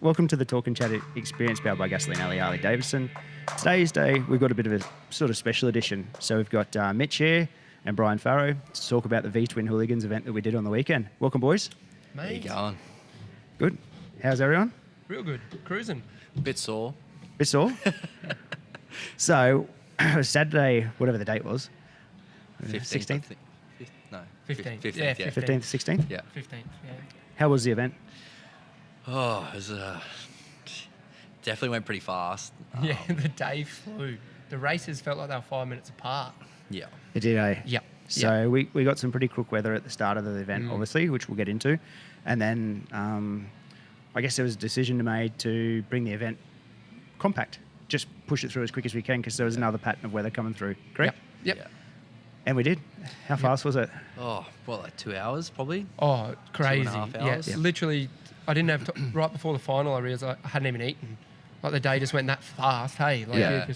Welcome to the Talk and Chat experience powered by Gasoline Alley Harley Davidson. Today's day, we've got a bit of a sort of special edition. So we've got Mitch here and Brian Farrow to talk about the V-Twin Hooligans event that we did on the weekend. Welcome, boys. Mate. How you going? Good. How's everyone? Real good. Cruising. Bit sore. Bit sore? So, Saturday, whatever the date was. 15th? 16th? No. 15th. 15th. Yeah. 15th, 16th? Yeah. 15th, yeah. How was the event? Oh, it was definitely went pretty fast. Yeah, the day flew. The races felt like they were 5 minutes apart. Yeah. It did, eh? Yep. So we got some pretty crook weather at the start of the event, obviously, which we'll get into. And then I guess there was a decision made to bring the event compact. Just push it through as quick as we can because there was another pattern of weather coming through, correct? Yep. Yeah. And we did. How fast was it? Oh, what, like 2 hours probably? Oh, crazy. 2.5 Yeah, hours? literally, I didn't have right before the final, I realised I hadn't even eaten. Like, the day just went that fast, hey? Like, Yeah.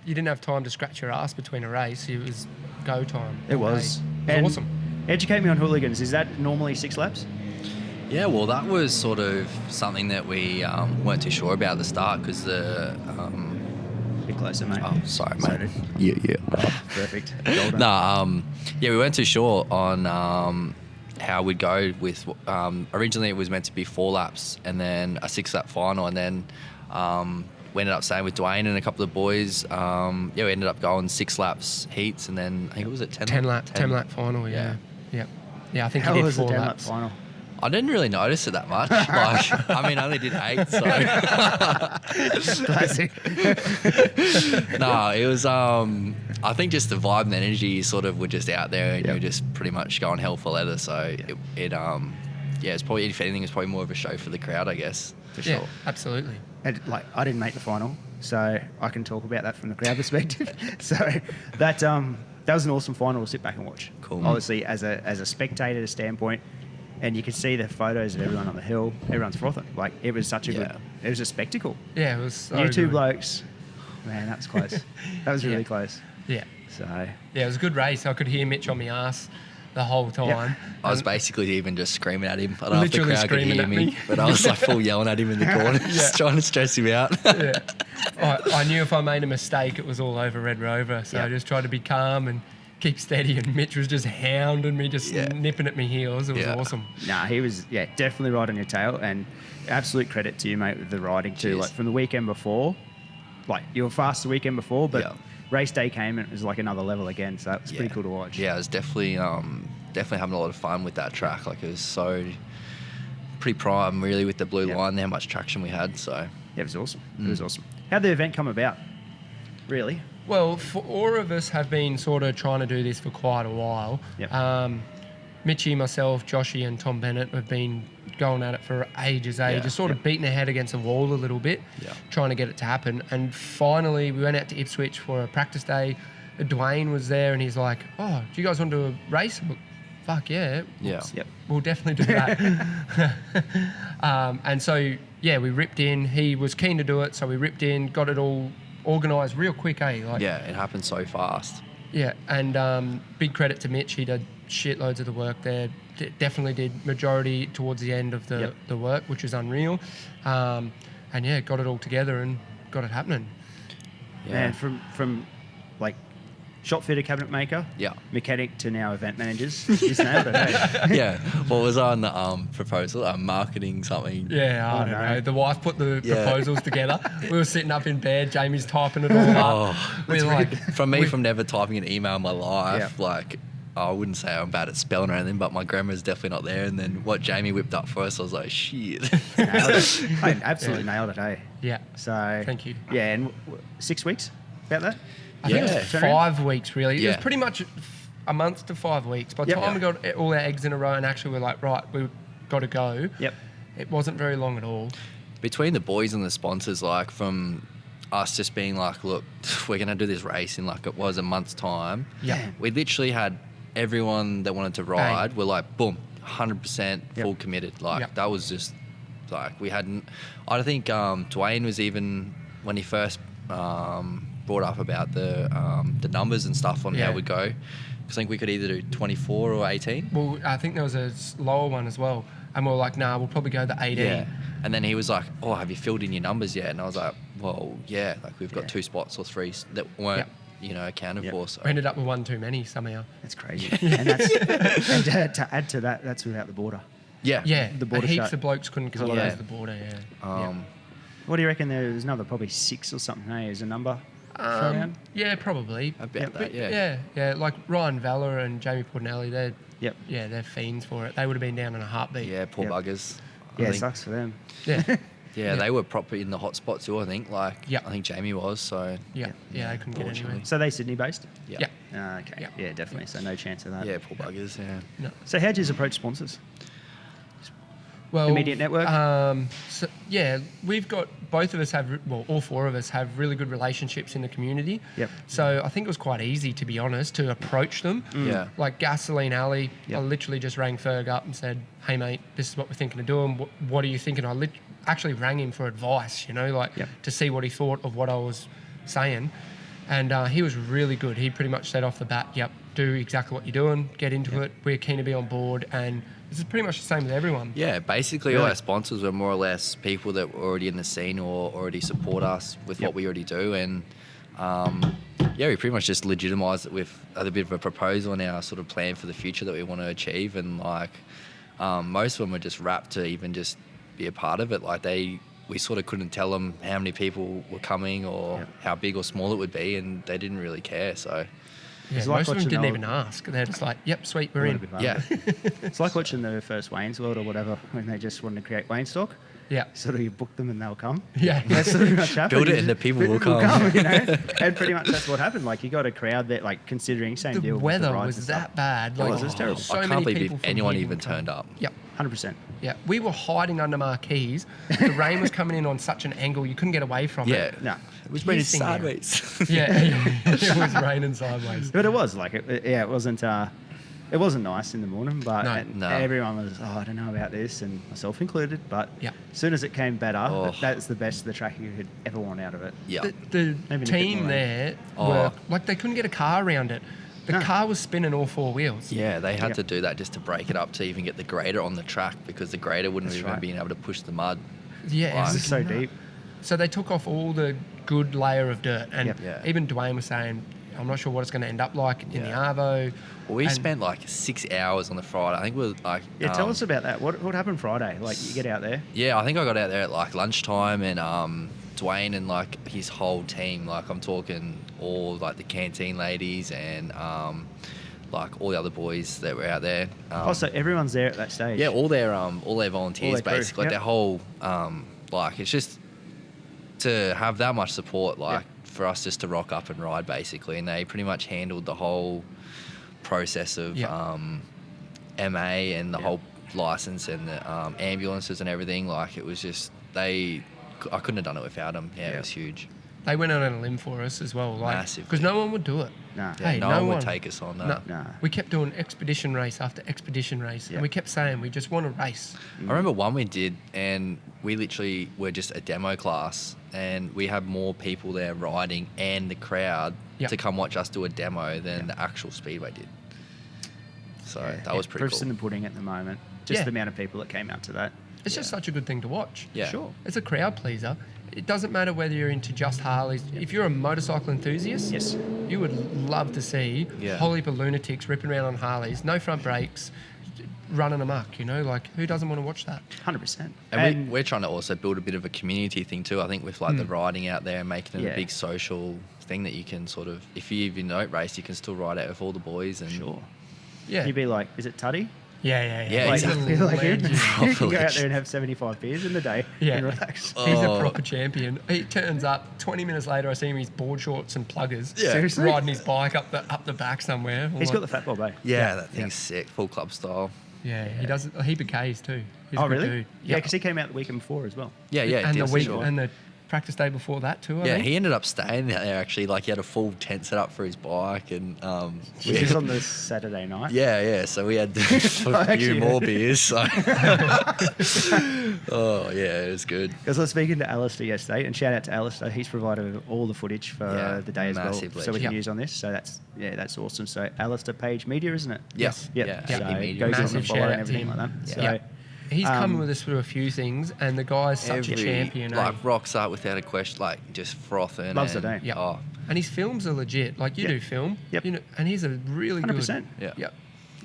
you didn't have time to scratch your ass between a race. It was go time. It all was. day. It And was awesome. educate me on Hooligans. Is that normally 6 laps? Yeah, well, that was sort of something that we weren't too sure about at the start because the... A bit closer, mate. Oh, sorry, mate. Sorry. Yeah. Perfect. Golden. No, we weren't too sure on how we'd go with. Originally, it was meant to be 4 laps and then a 6-lap final, and then we ended up staying with Dwayne and a couple of boys. We ended up going 6 laps heats, and then I think it was at 10 10 lap final, yeah. Yeah, I think How he did was the 4 10 lap laps. final? I didn't really notice it that much. Like, I mean, I only did 8, so. Classic. No, it was. I think just the vibe and the energy sort of were just out there, and Yep. you were just pretty much going hell for leather. So it's probably, if anything, it's probably more of a show for the crowd, I guess. For Yeah, sure. absolutely. And, I didn't make the final, so I can talk about that from the crowd perspective. So that was an awesome final to sit back and watch. Cool. Obviously, as a spectator standpoint, and you could see the photos of everyone on the hill. Everyone's frothing. Like, it was such a good. It was a spectacle. Yeah, it was so You two good. blokes, man, that was close. That was really Yeah. close. Yeah. So Yeah, it was a good race. I could hear Mitch on my ass the whole time. I was basically even just screaming at him. I don't know if the Literally crowd could screaming hear at me, me. but I was like full yelling at him in the corner, just trying to stress him out. Yeah. I knew if I made a mistake, it was all over Red Rover. So Yeah. I just tried to be calm and keep steady. And Mitch was just hounding me, just nipping at my heels. It was awesome. nah, he was definitely right on your tail, and absolute credit to you, mate, with the riding too. Cheers. Like, from the weekend before, like, you were fast the weekend before, but Yeah. race day came and it was like another level again. So it was pretty cool to watch. Yeah, I was definitely having a lot of fun with that track. Like, it was so pretty prime, really, with the blue line, how much traction we had. So Yeah, it was awesome. It was awesome. How'd the event come about? Really? Well, all of us have been sort of trying to do this for quite a while. Yep. Mitchie, myself, Joshy and Tom Bennett have been going at it for ages, just sort of beating our head against the wall a little bit, trying to get it to happen. And finally, we went out to Ipswich for a practice day. Dwayne was there and he's like, oh, do you guys want to do a race? I'm like, fuck yeah. yeah. Yep. We'll definitely do that. And so, we ripped in. He was keen to do it, so we ripped in, got it all organised real quick, eh? Like, Yeah, it happened so fast. yeah, and big credit to Mitch. He did shitloads of the work there. Definitely did majority towards the end of the work, which was unreal. And got it all together and got it happening. Yeah. Man, from like shop fitter, cabinet maker, mechanic to now event managers, he's nailed it. Hey? Yeah. What was on the proposal? Marketing something. Yeah, I don't know. The wife put the proposals together. We were sitting up in bed. Jamie's typing it all up. We're like, From never typing an email in my life, like, I wouldn't say I'm bad at spelling or anything, but my grammar's definitely not there. And then what Jamie whipped up for us, I was like, shit. Nailed it. I absolutely nailed it, hey? yeah. So Thank you. Yeah, and 6 weeks about that. I think it was Turnaround? 5 weeks, really. It Yeah. was pretty much a month to 5 weeks. By the time we got all our eggs in a row and actually we're like, right, we've got to go, it wasn't very long at all. Between the boys and the sponsors, like, from us just being like, look, we're going to do this race in, like, it was a month's time. Yeah. We literally had everyone that wanted to ride, we're like, boom, 100% full committed. Like, that was just, like, we hadn't... I think Dwayne was even, when he first brought up about the numbers and stuff on how we'd go, because I think we could either do 24 or 18. Well, I think there was a lower one as well. And we're like, nah, we'll probably go the 18. Yeah. And then he was like, oh, have you filled in your numbers yet? And I was like, well, yeah, like we've got 2 spots or 3 that weren't, accounted for. So We ended up with 1 too many somehow. That's crazy. And to add to that, that's without the border. Yeah. Yeah, The border heaps shut. of blokes couldn't come Yeah. across the border, What do you reckon? There's another probably 6 or something, hey? Is a number thrown out? Yeah, probably. About that, Yeah, like Ryan Valor and Jamie Portinelli, Yep. they're fiends for it. They would have been down in a heartbeat. Yeah, poor Yep. buggers. Yeah, I it think. sucks for them. Yeah. Yeah, they were proper in the hot spot too, I think. Like, Yep. I think Jamie was, so... Yeah, they couldn't get anywhere. So they Sydney based? Yeah. Okay. Yeah. Yeah, definitely. So no chance of that. Yeah, poor buggers, yeah. No. So how'd you approach sponsors? Well, Immediate network? So, yeah, we've got, both of us have, well, all 4 of us have really good relationships in the community. Yep. So I think it was quite easy, to be honest, to approach them. Yeah. Like Gasoline Alley, Yep. I literally just rang Ferg up and said, hey, mate, this is what we're thinking of doing. What are you thinking? I actually rang him for advice, like Yep. to see what he thought of what I was saying. And he was really good. He pretty much said off the bat, yep, do exactly what you're doing, get into it. We're keen to be on board. And this is pretty much the same with everyone. Yeah, basically Really? all our sponsors were more or less people that were already in the scene or already support us with what we already do. And we pretty much just legitimised it with a bit of a proposal and our sort of plan for the future that we want to achieve. And like most of them were just rapt to even just be a part of it. Like we sort of couldn't tell them how many people were coming or how big or small it would be, and they didn't really care. So Yeah, It's like most of them watching didn't old- even ask. They're just like, yep, sweet, we're in. yeah, It's like watching the first Wayne's World or whatever when they just wanted to create Wayne stock. Yeah. Sort of you book them and they'll come. Yeah. That's pretty much happened. Build it You and the just- people will come. And pretty much that's what happened. Like you got a crowd that, like, considering same The deal. with weather rides was and stuff. that bad. It Like, was terrible. So I many can't believe people if from anyone here even would come. turned up. Yep. 100%. Yeah, we were hiding under marquees. The rain was coming in on such an angle you couldn't get away from Yeah, it. No. it was raining Pissing down. sideways. Yeah, it was raining sideways. But it was like, it wasn't nice in the morning, but No. everyone was, I don't know about this, and myself included. But Yeah. as soon as it came better, Oh. that's the best the track you could ever want out of it. Yeah, The Maybe a bit team more there Oh. were like they couldn't get a car around it. The No. car was spinning all 4 wheels. yeah, they had Yeah. to do that just to break it up to even get the grader on the track because the grader wouldn't That's even right. been able to push the mud. Yeah, Wow. it It's was so nuts. deep. So they took off all the good layer of dirt, and Yep. Yeah. even Dwayne was saying, "I'm not sure what it's going to end up like in the Yeah. Arvo." Well, we And- spent like 6 hours on the Friday. I think we were like... Yeah, tell us about that. What happened Friday? Like, you get out there. Yeah, I think I got out there at like lunchtime and Dwayne and like his whole team, like I'm talking all like the canteen ladies and like all the other boys that were out there. So everyone's there at that stage. Yeah, all their volunteers crew, basically, like yep. their whole like it's just to have that much support, like for us just to rock up and ride basically, and they pretty much handled the whole process of MA and the whole license and the ambulances and everything. Like it was just I couldn't have done it without them. Yeah, it was huge. They went out on a limb for us as well, like Massive. because no one would do it. Nah. Yeah, Hey, no, no one would one. take us on No. that. Nah. We kept doing expedition race after expedition race, Yeah. and we kept saying we just want to race. I remember one we did, and we literally were just a demo class, and we had more people there riding and the crowd Yep. to come watch us do a demo than the actual Speedway did. So that was pretty Proof's in cool. the pudding at the moment. Just Yeah. the amount of people that came out to that. It's just such a good thing to watch. Yeah. Sure. It's a crowd pleaser. It doesn't matter whether you're into just Harleys. If you're a motorcycle enthusiast, Yes. you would love to see Yeah. a whole heap of lunatics ripping around on Harleys, no front brakes, running amok, Like, who doesn't want to watch that? 100%. And we're trying to also build a bit of a community thing too. I think with like the riding out there and making it Yeah. a big social thing that you can sort of, if you even don't race, you can still ride out with all the boys. And Sure. Yeah. You'd be like, is it Tuddy? Yeah. Yeah, Like, exactly. like you, Legend. you can go out there and have 75 beers in the day Yeah. and relax. He's a Oh. proper champion. He turns up 20 minutes later. I see him in his board shorts and pluggers, Yeah. Seriously? riding his bike up the back somewhere. I'm He's like, got the fat bob, eh? yeah, that thing's sick, full club style. Yeah, he does a heap of Ks too. He's a Oh, good really? dude. Yeah, because he came out the weekend before as well. Yeah, yeah. and it the did, week for sure. and the practice day before that too. I Yeah, think. he ended up staying out there actually. Like he had a full tent set up for his bike, and This is on the Saturday night. yeah. So we had a few actually- more beers. So. Oh yeah, it was good. Because I was speaking to Alistair yesterday, and shout out to Alistair. He's provided all the footage for Yeah, the day as well, massive so we legend. can Yep. use on this. So that's awesome. So Alistair Page Media, isn't it? Yes. Yep. Yeah, So AP Media. goes on Massive the follow shout and out to everything him. like that. So Yeah. He's coming with us through a few things, and the guy's such a champion. Like rocks up without a question, like just frothing. Loves it, eh? Yep. Oh, And his films are legit. Like you do film. Yep. You know, and he's a really 100%. good. yeah.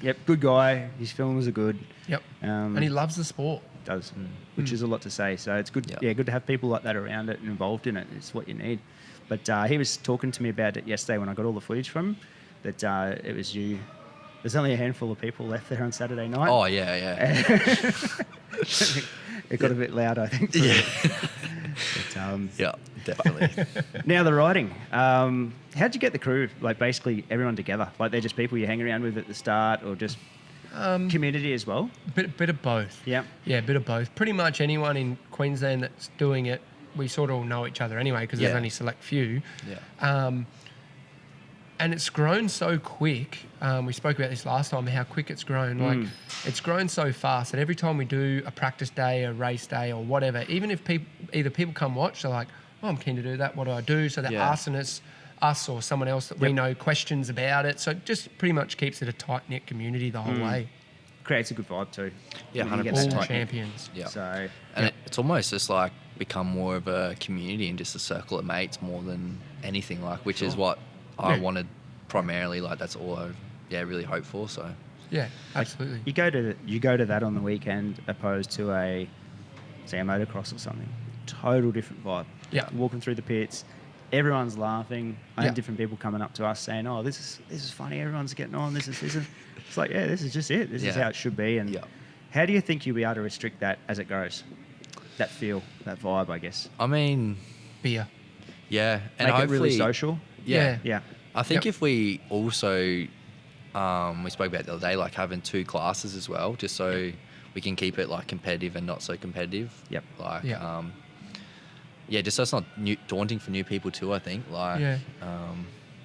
Yep, good guy. His films are good. Yep. Um, And he loves the sport. does, which is a lot to say. So it's good. Yeah. Yeah, good to have people like that around it and involved in it. It's what you need. But he was talking to me about it yesterday when I got all the footage from him. That it was you. There's only a handful of people left there on Saturday night. Oh yeah. It got a bit loud, I think. Yeah. But, Yeah, definitely. now the riding. How'd you get the crew? Like basically everyone together? Like they're just people you hang around with at the start, or just community as well? Bit of both. Yeah. Yeah, a bit of both. Pretty much anyone in Queensland that's doing it, we sort of all know each other anyway because there's Yeah. only select few. Yeah. And it's grown so quick. We spoke about this last time, how quick it's grown. Like, it's grown so fast that every time we do a practice day, a race day, or whatever, even if people come watch, they're like, "Oh, I'm keen to do that. What do I do?" So they're Yeah. asking us or someone else that we know questions about it. So it just pretty much keeps it a tight knit community the whole way. Creates a good vibe too. Yeah, when you get 100%. that All tight knit. champions. Yeah. So And it's almost just like become more of a community and just a circle of mates more than anything, like, which is what I Yeah. wanted primarily. Like that's all I really hope for. So Yeah, absolutely. you go to that on the weekend opposed to a motocross or something. Total different vibe. Yeah. Walking through the pits, everyone's laughing. I Yeah. had different people coming up to us saying, "Oh, this is funny. Everyone's getting on. This is." It's like, yeah, this is just it. This is Yeah. how it should be. And Yeah. how do you think you'll be able to restrict that as it grows? That feel, that vibe, I guess. I mean, Beer. yeah, and Make it hopefully really social. Yeah. Yeah. I think Yep. if we also, we spoke about the other day, like having two classes as well, just so we can keep it like competitive and not so competitive. Yep. Like, Yeah. just so it's not daunting for new people too. I think like, Yeah.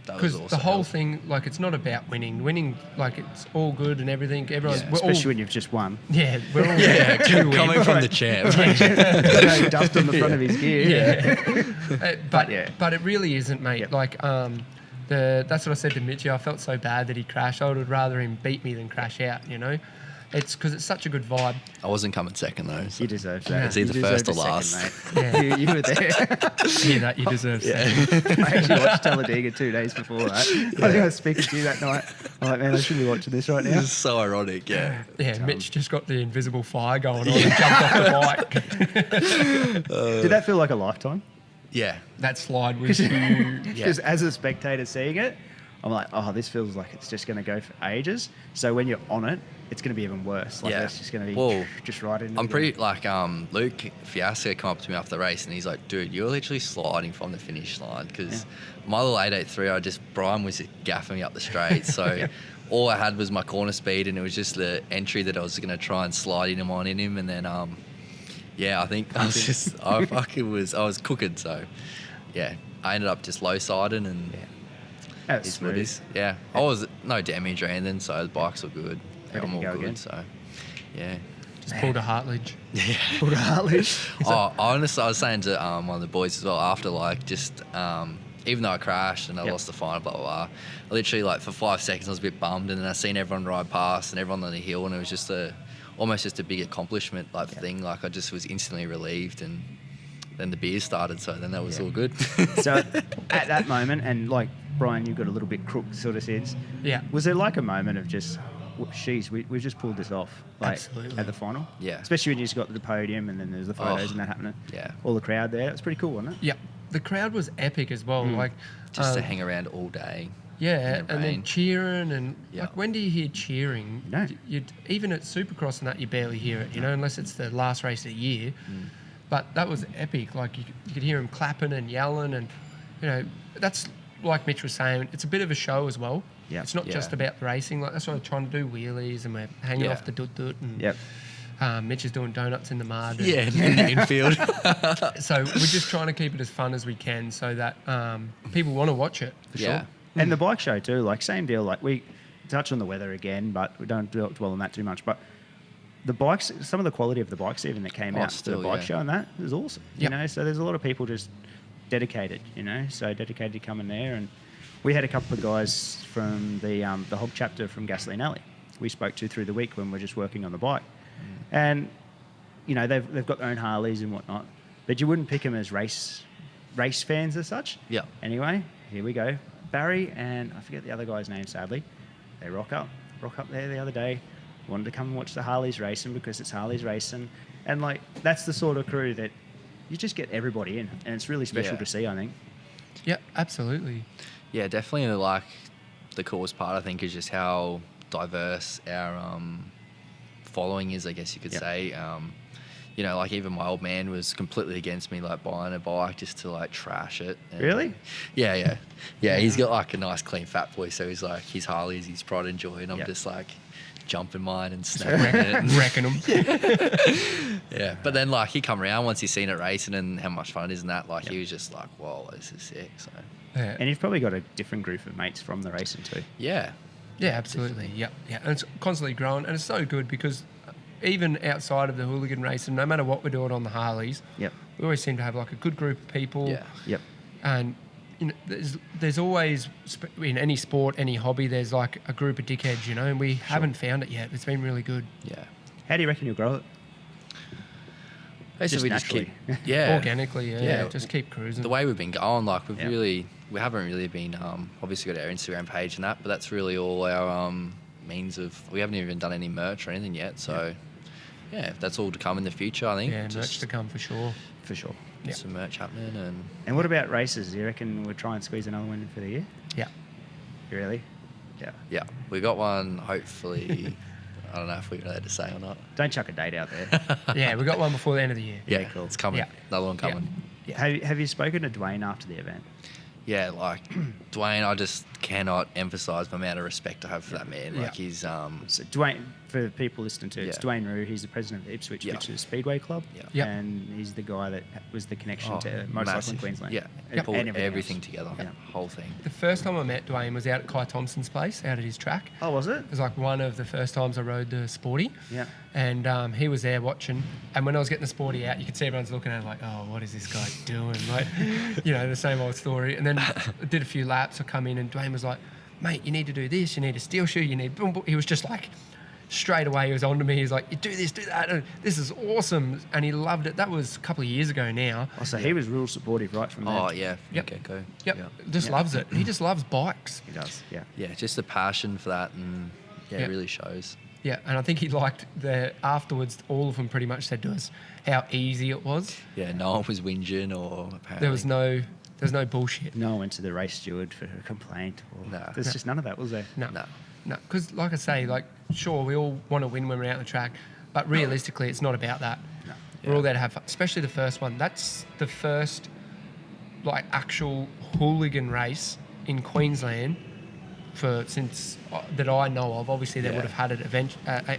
that was Because also the whole helpful. thing, like, it's not about winning. Winning, like, it's all good and everything. Everyone's, Yeah. we're Especially all, when you've just won. yeah, we're all Yeah, to win. coming from the champ. No dust on the front of his gear. Yeah. But yeah. but it really isn't, mate. Yep. Like that's what I said to Mitchie. I felt so bad that he crashed. I would rather him beat me than crash out. You know, it's because it's such a good vibe. I wasn't coming second though. So. You deserve that. It's either You first deserve or a last. second, mate. Yeah. You were there. Hear that? You deserve Yeah. second. I actually watched Talladega 2 days before that. I think I was speaking to you that night. I'm like, man, I should be watching this right now. It's so ironic. Yeah. Yeah, Mitch just got the invisible fire going on and jumped off the bike. Did that feel like a lifetime? Yeah. That slide was huge. Because as a spectator seeing it, I'm like, oh, this feels like it's just going to go for ages. So when you're on it, it's going to be even worse. Like, Yeah. it's just going to be Well, just right in. I'm pretty like Luke Fiasco come up to me after the race and he's like, dude, you're literally sliding from the finish line because my little 883, Brian was gaffing me up the straight. So all I had was my corner speed and it was just the entry that I was going to try and slide in him. And then, I think I was cooking. So yeah, I ended up just low siding and That's it's what it smooth. is. Yeah. I was no damage or anything. So the bikes were good. Ready I'm to all go good. again. So yeah. Just pulled a Hartledge. Yeah. Pulled a Harley. Honestly, I was saying to one of the boys as well after, like, just even though I crashed and I lost the final, blah, blah, blah, I literally, like, for 5 seconds, I was a bit bummed, and then I seen everyone ride past and everyone on the hill, and it was just almost just a big accomplishment, like, thing. Like, I just was instantly relieved, and then the beers started, so then that was all good. So at that moment, and like Brian, you've got a little bit crook sort of sense. Yeah. Was there like a moment of just, sheesh, we've just pulled this off, like Absolutely. at the final? Yeah. Especially when you just got to the podium and then there's the photos and that happening. Yeah. All the crowd there. It was pretty cool, wasn't it? Yeah. The crowd was epic as well. Like, Just to hang around all day. yeah, in the and then rain. cheering and Yeah. like, when do you hear cheering? No. Even at Supercross and that, you barely hear it, you know, unless it's the last race of the year. But that was epic. Like, you could hear him clapping and yelling, and you know, that's like Mitch was saying. It's a bit of a show as well. Yeah. It's not Yeah. just about the racing. Like, that's why we're trying to do wheelies and we're hanging Yeah. off the doot and Yep. Mitch is doing donuts in the mud. and- Yeah, in the infield. So we're just trying to keep it as fun as we can, so that people want to watch it. For Yeah. sure. And the bike show too, like same deal. Like we touch on the weather again, but we don't dwell on that too much. But the bikes, some of the quality of the bikes even that came out to still, the bike yeah. show and that is awesome. Yep. You know, so there's a lot of people just dedicated, you know, so dedicated to coming there. And we had a couple of guys from the Hob chapter from Gasoline Alley we spoke to through the week when we we're just working on the bike. And you know, they've got their own Harleys and whatnot, but you wouldn't pick them as race fans as such. Yeah. Anyway, here we go. Barry and I forget the other guy's name, sadly. They rock up there the other day. Wanted to come and watch the Harleys racing because it's Harleys racing. And, like, that's the sort of crew that you just get everybody in. And it's really special to see, I think. Yeah, absolutely. Yeah, definitely. Like, the coolest part, I think, is just how diverse our following is, I guess you could say. You know, like, even my old man was completely against me, like, buying a bike just to, like, trash it. And Really? Yeah. He's got, like, a nice, clean fat boy, so he's like, his Harley's his pride and joy, and I'm just like jumping mine and snapping it and wrecking them. Yeah, but then, like, he come around once he's seen it racing and how much fun it is and that, like, he was just like, whoa, this is sick. So Yeah. And you've probably got a different group of mates from the racing too. yeah, Absolutely. Yeah. And it's constantly growing, and it's so good because even outside of the hooligan racing, no matter what we're doing on the Harleys, we always seem to have like a good group of people. Yep. And you know, there's always in any sport, any hobby, there's like a group of dickheads, you know, and we haven't found it yet. It's been really good. Yeah. How do you reckon you'll grow it? Basically, Just just keep, Organically, just keep cruising. The way we've been going, like, we haven't really been, obviously got our Instagram page and that, but that's really all our means of, we haven't even done any merch or anything yet. So, that's all to come in the future, I think. Yeah, merch to come for sure. For sure. Get some merch happening. And what about races? Do you reckon we'll try and squeeze another one in for the year? Yeah. Really? Yeah. Yeah, we got one, hopefully. I don't know if we're allowed to say or not. Don't chuck a date out there. Yeah, we got one before the end of the year. Yeah, cool. It's coming. Yeah. Another one coming. Yeah. Have you spoken to Dwayne after the event? Yeah, like, Dwayne, I just cannot emphasise the amount of respect I have for that man. Yeah. Like, he's... So Dwayne, for people listening to it, it's Dwayne Rue. He's the president of Ipswich, which is a Speedway club. Yeah. And he's the guy that was the connection to motorcycling massive. Queensland. Yeah, And pulled everything everything else. together, Yeah. the whole thing. The first time I met Dwayne was out at Kai Thompson's place, out at his track. Oh, was it? It was like one of the first times I rode the Sporty. Yeah. And he was there watching. And when I was getting the Sporty out, you could see everyone's looking at it like, oh, what is this guy doing? Like, you know, the same old story. And then I did a few laps. I come in and Dwayne was like, mate, you need to do this. You need a steel shoe. You need boom, boom. He was just like, straight away, he was on to me. He's like, you do this, do that. And this is awesome. And he loved it. That was a couple of years ago now. Oh, so he was real supportive right from there. Oh, yeah, from Yep. the get-go. Yep. Yeah. Just loves it. He just loves bikes. He does, yeah. Yeah, just the passion for that, and Yeah. it really shows. Yeah, and I think he liked afterwards, all of them pretty much said to us how easy it was. Yeah, no one was whinging or apparently... There was no bullshit. No one went to the race steward for a complaint. Or, No. There's just none of that, was there? No. No. No, because like I say, like, sure, we all want to win when we're out on the track, but realistically, it's not about that. No. We're all there to have fun, especially the first one. That's the first, like, actual hooligan race in Queensland since that I know of. Obviously, they would have had it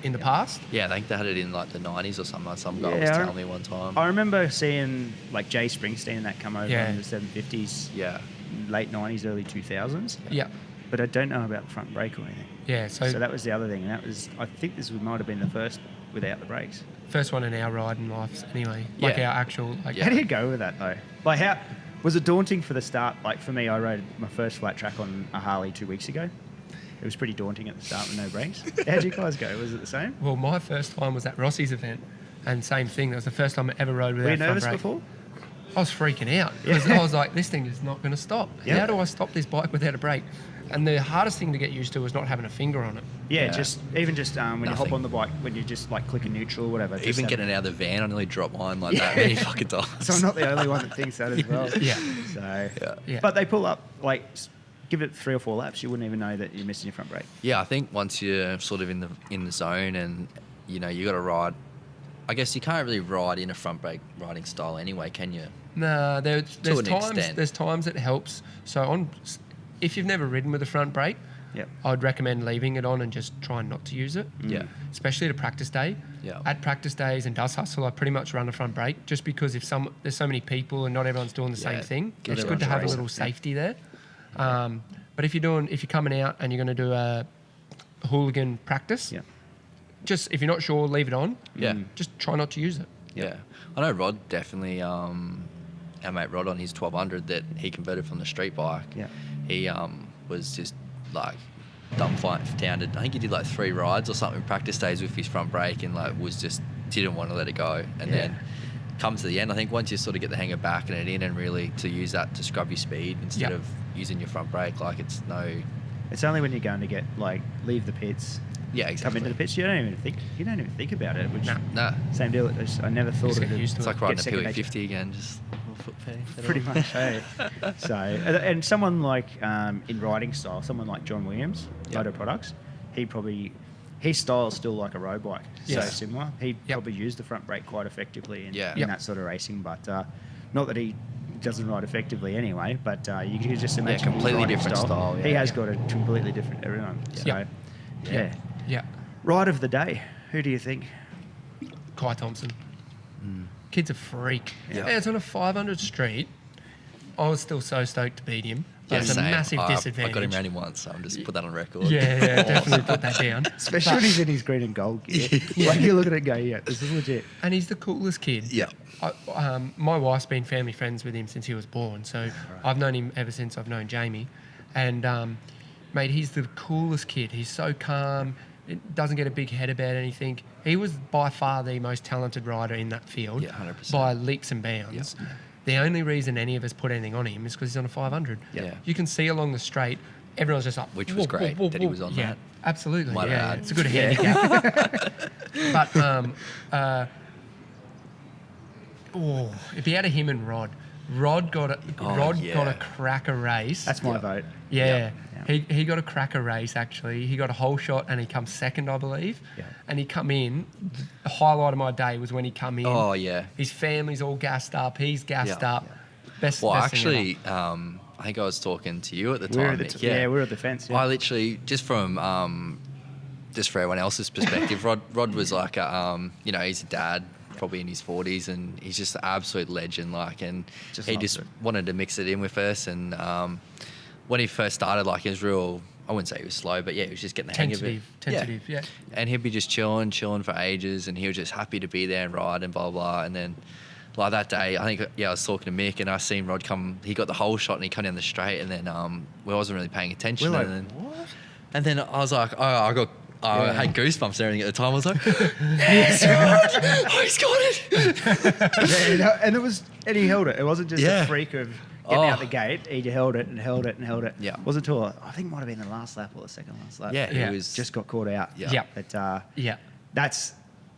in the past. Yeah, I think they had it in, like, the 90s or something. Some guy was Yeah, telling me one time. I remember seeing, like, Jay Springsteen and that come over Yeah. in the 750s, Yeah. late 90s, early 2000s. Yeah, But I don't know about the front brake or anything. yeah. So that was the other thing. That was, I think this might have been the first without the brakes. first one in our riding lives, anyway. Like Yeah. our actual, like, How do you go with that though? Like, how was it daunting for the start? Like for me, I rode my first flat track on a Harley 2 weeks ago. It was pretty daunting at the start with no brakes. How'd you guys go? Was it the same? Well, my first time was at Rossi's event, and same thing. That was the first time I ever rode without Were you front nervous brake. before? I was freaking out because I was like, this thing is not going to stop. Yeah. How do I stop this bike without a brake? And the hardest thing to get used to was not having a finger on it. Yeah, Yeah. just when you hop Nothing. on the bike, when you just like click a neutral or whatever. just Even have- getting out of the van, I nearly dropped mine like that many fucking times. So I'm not the only one that thinks that as well. Yeah. So, Yeah. But they pull up, like, give it 3 or 4 laps, you wouldn't even know that you're missing your front brake. Yeah, I think once you're sort of in the zone and, you know, you got to ride. I guess you can't really ride in a front brake riding style anyway, can you? No, there's an times extent. there's times it helps. So if you've never ridden with a front brake, Yep. I'd recommend leaving it on and just trying not to use it. Yeah. Especially at a practice day. Yeah. At practice days and dust hustle, I pretty much run a front brake just because there's so many people and not everyone's doing the Yeah, same thing. get It's good to everyone's have a racing. little safety there. But if you're coming out and you're going to do a hooligan practice, Yeah. just if you're not sure, leave it on. Yeah. Just try not to use it. Yeah. I know Rod definitely, our mate Rod on his 1200 that he converted from the street bike. Yeah. He was just like dumbfounded. I think he did like 3 rides or something practice days with his front brake and like was just didn't want to let it go. And then come to the end, I think once you sort of get the hang of backing it in and really to use that to scrub your speed instead of using your front brake, like it's only when you're going to get leave the pits. Yeah, exactly. Come into the pits, you don't even think about it. Which no. Same deal. I never thought of it. It's like riding a PE50 again, just foot pretty much. Hey. So, and someone like in riding style, someone like John Williams, Motor Products, his style is still like a road bike, so similar. He probably used the front brake quite effectively in that sort of racing, but not that he doesn't ride effectively anyway. But you can just imagine completely different style. He has got a completely different everyone. So, Yeah. Ride of the day. Who do you think? Kai Thompson. Kid's a freak. Yeah. It's on a 500 street. I was still so stoked to beat him. It's a massive disadvantage. I got him round in once, so I'm just put that on record. Yeah, definitely put that down. Especially when he's in his green and gold gear. You look at it and go, this is legit. And he's the coolest kid. Yeah. My wife's been family friends with him since he was born, so I've known him ever since I've known Jamie. And, mate, he's the coolest kid. He's so calm. It doesn't get a big head about anything. He was by far the most talented rider in that field. 100%. By leaps and bounds. Yeah. The only reason any of us put anything on him is because he's on a 500. Yeah. You can see along the straight, everyone's just like... Which was great that he was on that. Absolutely. Might add. It's a good handicap. But, if he had him and Rod got a cracker race. That's my vote. Yeah. He got a cracker race, actually. He got a whole shot and he come second, I believe. Yeah. And he come in. The highlight of my day was when he come in. Oh, yeah. His family's all gassed up. He's gassed up. Yeah. Best actually, I think I was talking to you at the time. We were at the fence. Yeah. I literally, just from, just for everyone else's perspective, Rod was like, he's a dad, probably in his 40s, and he's just an absolute legend. And he just wanted to mix it in with us. And when he first started, he was real. I wouldn't say he was slow, but he was just getting the hang of it. Tentative, yeah. And he'd be just chilling for ages, and he was just happy to be there and ride and blah blah. And then, that day, I think I was talking to Mick, and I seen Rod come. He got the whole shot, and he come down the straight, and then we wasn't really paying attention. We're and then, what? And then I was like, I had goosebumps and everything at the time. I was like, yes, he's got it. And he held it. It wasn't just a freak of getting out the gate. He held it and held it and held it. Yeah. It wasn't until I think it might have been the last lap or the second last lap. Yeah, he was just got caught out. Yeah. But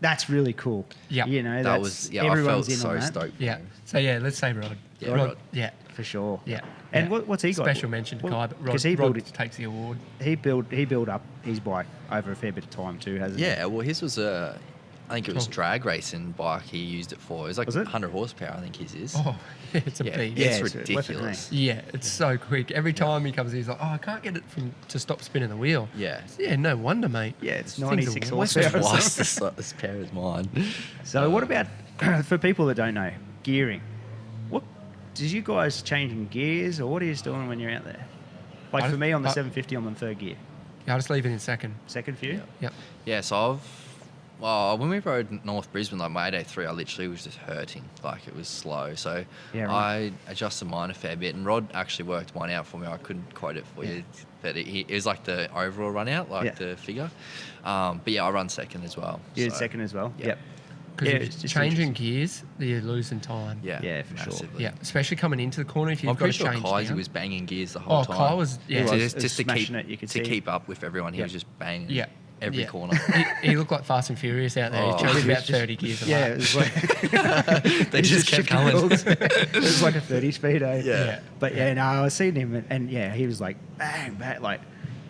that's really cool. Yeah. That was everyone's I in felt on so that. stoked. Yeah. So let's say Rod. Yeah, Rod. Yeah. For sure. Yeah. And what's he got? Special mention to Kai, but Rod takes the award. He built up his bike over a fair bit of time too, hasn't he? Yeah, well, his was I think it was drag racing bike he used it for. It was like 100 horsepower, I think his is. Oh, it's a beast. Yeah, it's ridiculous. Yeah, it's so quick. Every time he comes in, he's like, I can't get it to stop spinning the wheel. Yeah. Yeah, no wonder, mate. Yeah, it's 96 horsepower. Twice this pair as mine. So what about, for people that don't know, gearing? What did you guys changing gears, or what are you doing when you're out there? For me on the 750, I'm on third gear. Yeah, I'll just leave it in second. Second for you? Yeah. Yeah, so when we rode North Brisbane, May Day 3, I literally was just hurting. It was slow. So I adjusted mine a fair bit, and Rod actually worked one out for me. I couldn't quote it for you, but it was like the overall run out, the figure. But I run second as well. You did second as well? Yep. Because changing gears, you're losing time. Yeah, for massively. Sure. Yeah, especially coming into the corner. If you've got to change Kai was banging gears the whole time. Kai was, just to keep up with everyone. He was just banging every corner. He looked like Fast and Furious out there. He chose about 30 gears a lap. Yeah, it was like... they just kept coming. It was like a 30 speed, eh? Yeah. But I was seeing him, and he was like, bang, bang,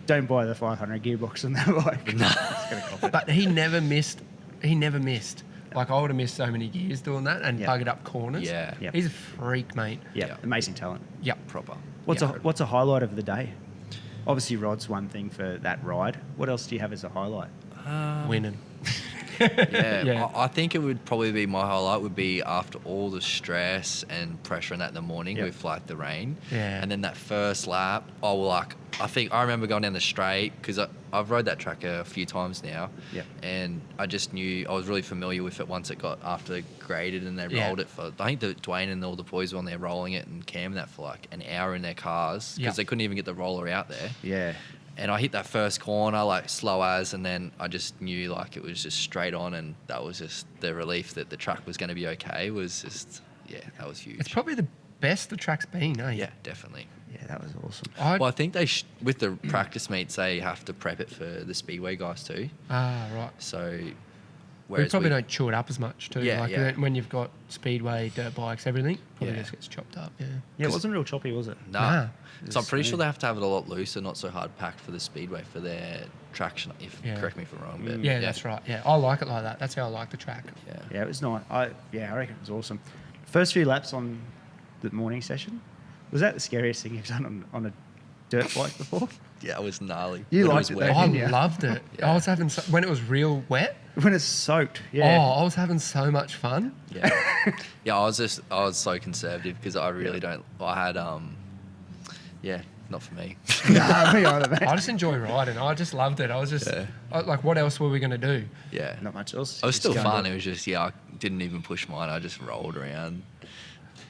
don't buy the 500 gearbox on that bike. No. But he never missed. I would have missed so many gears doing that and buggered up corners. Yeah. Yep. He's a freak, mate. Yeah, amazing talent. Yep. Proper. What's a highlight of the day? Obviously, Rod's one thing for that ride. What else do you have as a highlight? Winning. I think it would probably be my highlight would be after all the stress and pressure in that in the morning with the rain. Yeah. And then that first lap, I think I remember going down the straight because I've rode that track a few times now. Yeah. And I just knew I was really familiar with it once it got after graded and they rolled it for. I think Dwayne and all the boys were on there rolling it and camming that for an hour in their cars because they couldn't even get the roller out there. Yeah. And I hit that first corner like slow as, and then I just knew like it was just straight on, and that was just the relief that the track was going to be okay. Was just that was huge. It's probably the best the track's been, eh? Yeah, definitely. Yeah, that was awesome. Well, I think they with the practice meets they have to prep it for the Speedway guys too. Ah, right. So We probably don't chew it up as much too. Yeah, like yeah. when you've got Speedway, dirt bikes, everything, probably Yeah. just gets chopped up. Yeah. Yeah, it wasn't real choppy, was it? Nah. So I'm pretty Smooth. sure they have to have it a lot looser, not so hard packed for the Speedway for their traction. If Yeah. correct me if I'm wrong, but Yeah, that's right. Yeah, I like it like that. That's how I like the track. Yeah. Yeah, it was nice. I reckon it was awesome. First few laps on the morning session, was that the scariest thing you've done on a dirt bike before? Yeah, it was gnarly. You When liked was it, wet. though, I didn't you? loved it. Yeah. I was having when it was real wet. When it's soaked, Oh, yeah. I was having so much fun. Yeah. Yeah, I was so conservative because I really don't. I had not for me. Nah, me either, mate. I just enjoy riding. I just loved it. I was just Yeah. like, what else were we gonna do? Yeah. Not much else. It was Just still going fun. to- It was just I didn't even push mine. I just rolled around.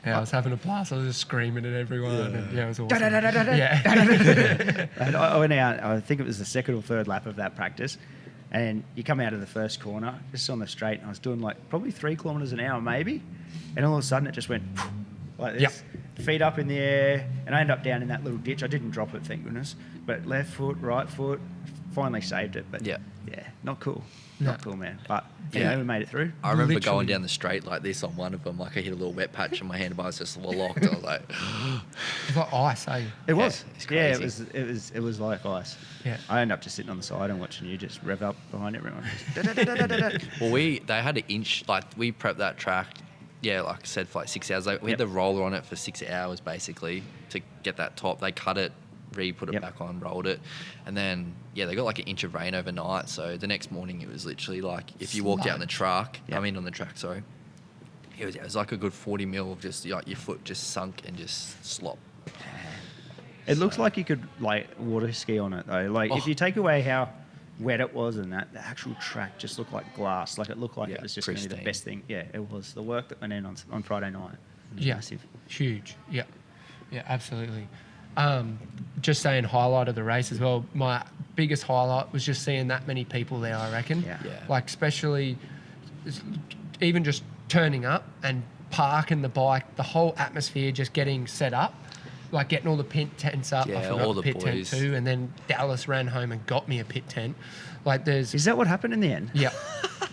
Yeah, I was having a blast. I was just screaming at everyone. And, it was awesome. Da-da-da-da-da-da. Yeah. And I went out, I think it was the second or third lap of that practice, and you come out of the first corner, just on the straight, and I was doing like probably 3 kilometres an hour maybe, and all of a sudden it just went like this, Yep. feet up in the air, and I ended up down in that little ditch. I didn't drop it, thank goodness, but left foot, right foot, finally saved it, but Yeah. not cool. No. Not cool, man. But, Yeah. we made it through. I remember Literally. going down the straight like this on one of them. Like I hit a little wet patch and my handlebars just locked. I was like, It's like ice, eh? It was. it's Yeah, it crazy. was like ice. Yeah. I ended up just sitting on the side and watching you just rev up behind everyone. Just da-da-da-da-da-da. well, they had an inch. Like we prepped that track. Yeah, like I said, for like 6 hours. Like, we Yep. had the roller on it for 6 hours basically to get that top. They cut it, put it Yep. back on, rolled it, and then they got like an inch of rain overnight. So the next morning it was literally like if you walked out on the track. Yep. On the track, sorry. It was like a good 40 mil of just like your foot just sunk and just slop. It looks like you could like water ski on it though. Like if Oh. you take away how wet it was and that, the actual track just looked like glass. Like it looked like Yeah, it was just going to be the pristine. best thing. Yeah, it was. The work that went in on Friday night was Yeah. massive. Huge. Yeah. Yeah, absolutely. Just saying highlight of the race as well. My biggest highlight was just seeing that many people there, I reckon. Yeah. Yeah. Like especially even just turning up and parking the bike, the whole atmosphere just getting set up. Like getting all the pit tents up. I Yeah, forgot all the the pit tent boys. too. And then Dallas ran home and got me a pit tent. Like there's Is that what happened in the end? yeah,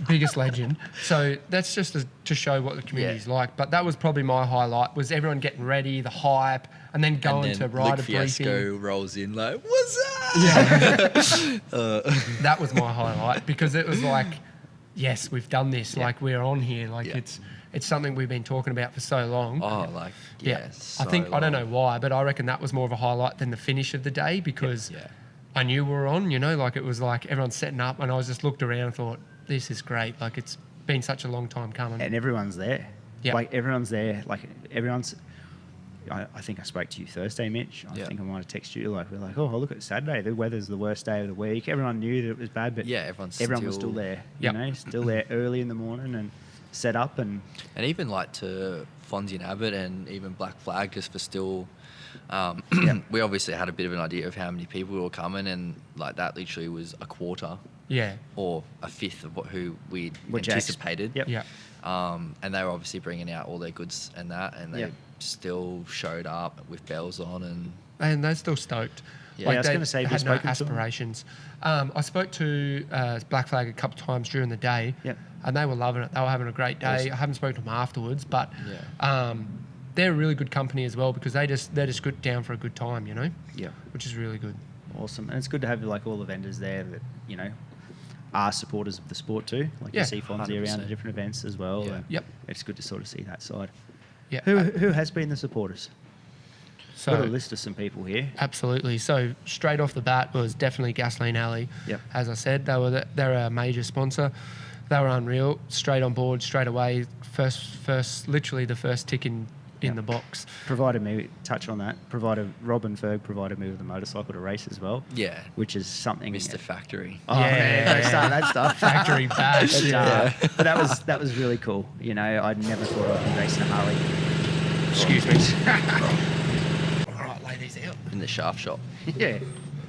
biggest legend. So that's just to show what the community's like. But that was probably my highlight, was everyone getting ready, the hype, and then going and to then rider Luke Fiasco briefing. rolls in like, what's up? Yeah. That was my highlight because it was like, yes, we've done this. Yeah. Like we're on here. Like Yeah. it's something we've been talking about for so long. Oh, like yeah. so I think I don't know long. why, but I reckon that was more of a highlight than the finish of the day because Yeah. I knew we were on. Like it was like everyone's setting up, and I was just looked around and thought, this is great. Like it's been such a long time coming. And everyone's there. Yeah. Like everyone's there. Like everyone's. I think I spoke to you Thursday, Mitch. I Yeah. think I might have texted you. Like we're like, oh, look at Saturday. The weather's the worst day of the week. Everyone knew that it was bad, but Yeah, everyone was still there. Yep. You know, still there early in the morning and set up and And even like to Fonzie and Abbott and even Black Flag just for still, we obviously had a bit of an idea of how many people were coming, and like that literally was a quarter Yeah. or a fifth of who we'd Which anticipated. Yep. Yeah. And they were obviously bringing out all their goods and that, and they Yep. still showed up with bells on and And they're still stoked. Yeah. Yeah, I was they gonna say, have you had no spoken to them? aspirations. I spoke to Black Flag a couple of times during the day, Yep. and they were loving it. They were having a great day. Awesome. I haven't spoken to them afterwards, but Yeah. they're a really good company as well because they're just good down for a good time, yeah, which is really good. awesome. And it's good to have like all the vendors there that are supporters of the sport too. Like Yeah, you see Fonzie around 100%. at different events as well. Yeah. and Yep. It's good to sort of see that side. Yeah. Who has been the supporters? So Got a list of some people here. absolutely. So straight off the bat was definitely Gasoline Alley. Yep. As I said, they're a major sponsor. They were unreal. Straight on board, straight away. Literally the first tick in Yep. the box. Provided me, touch on that, Rob and Ferg provided me with a motorcycle to race as well, yeah, which is something. Mr. Factory. Oh, Yeah. man, don't start that stuff. Factory bash. But, Yeah. but that was really cool. I never thought I'd be racing a Harley. Excuse me. All right, lay these out. In the shaft shop. Yeah.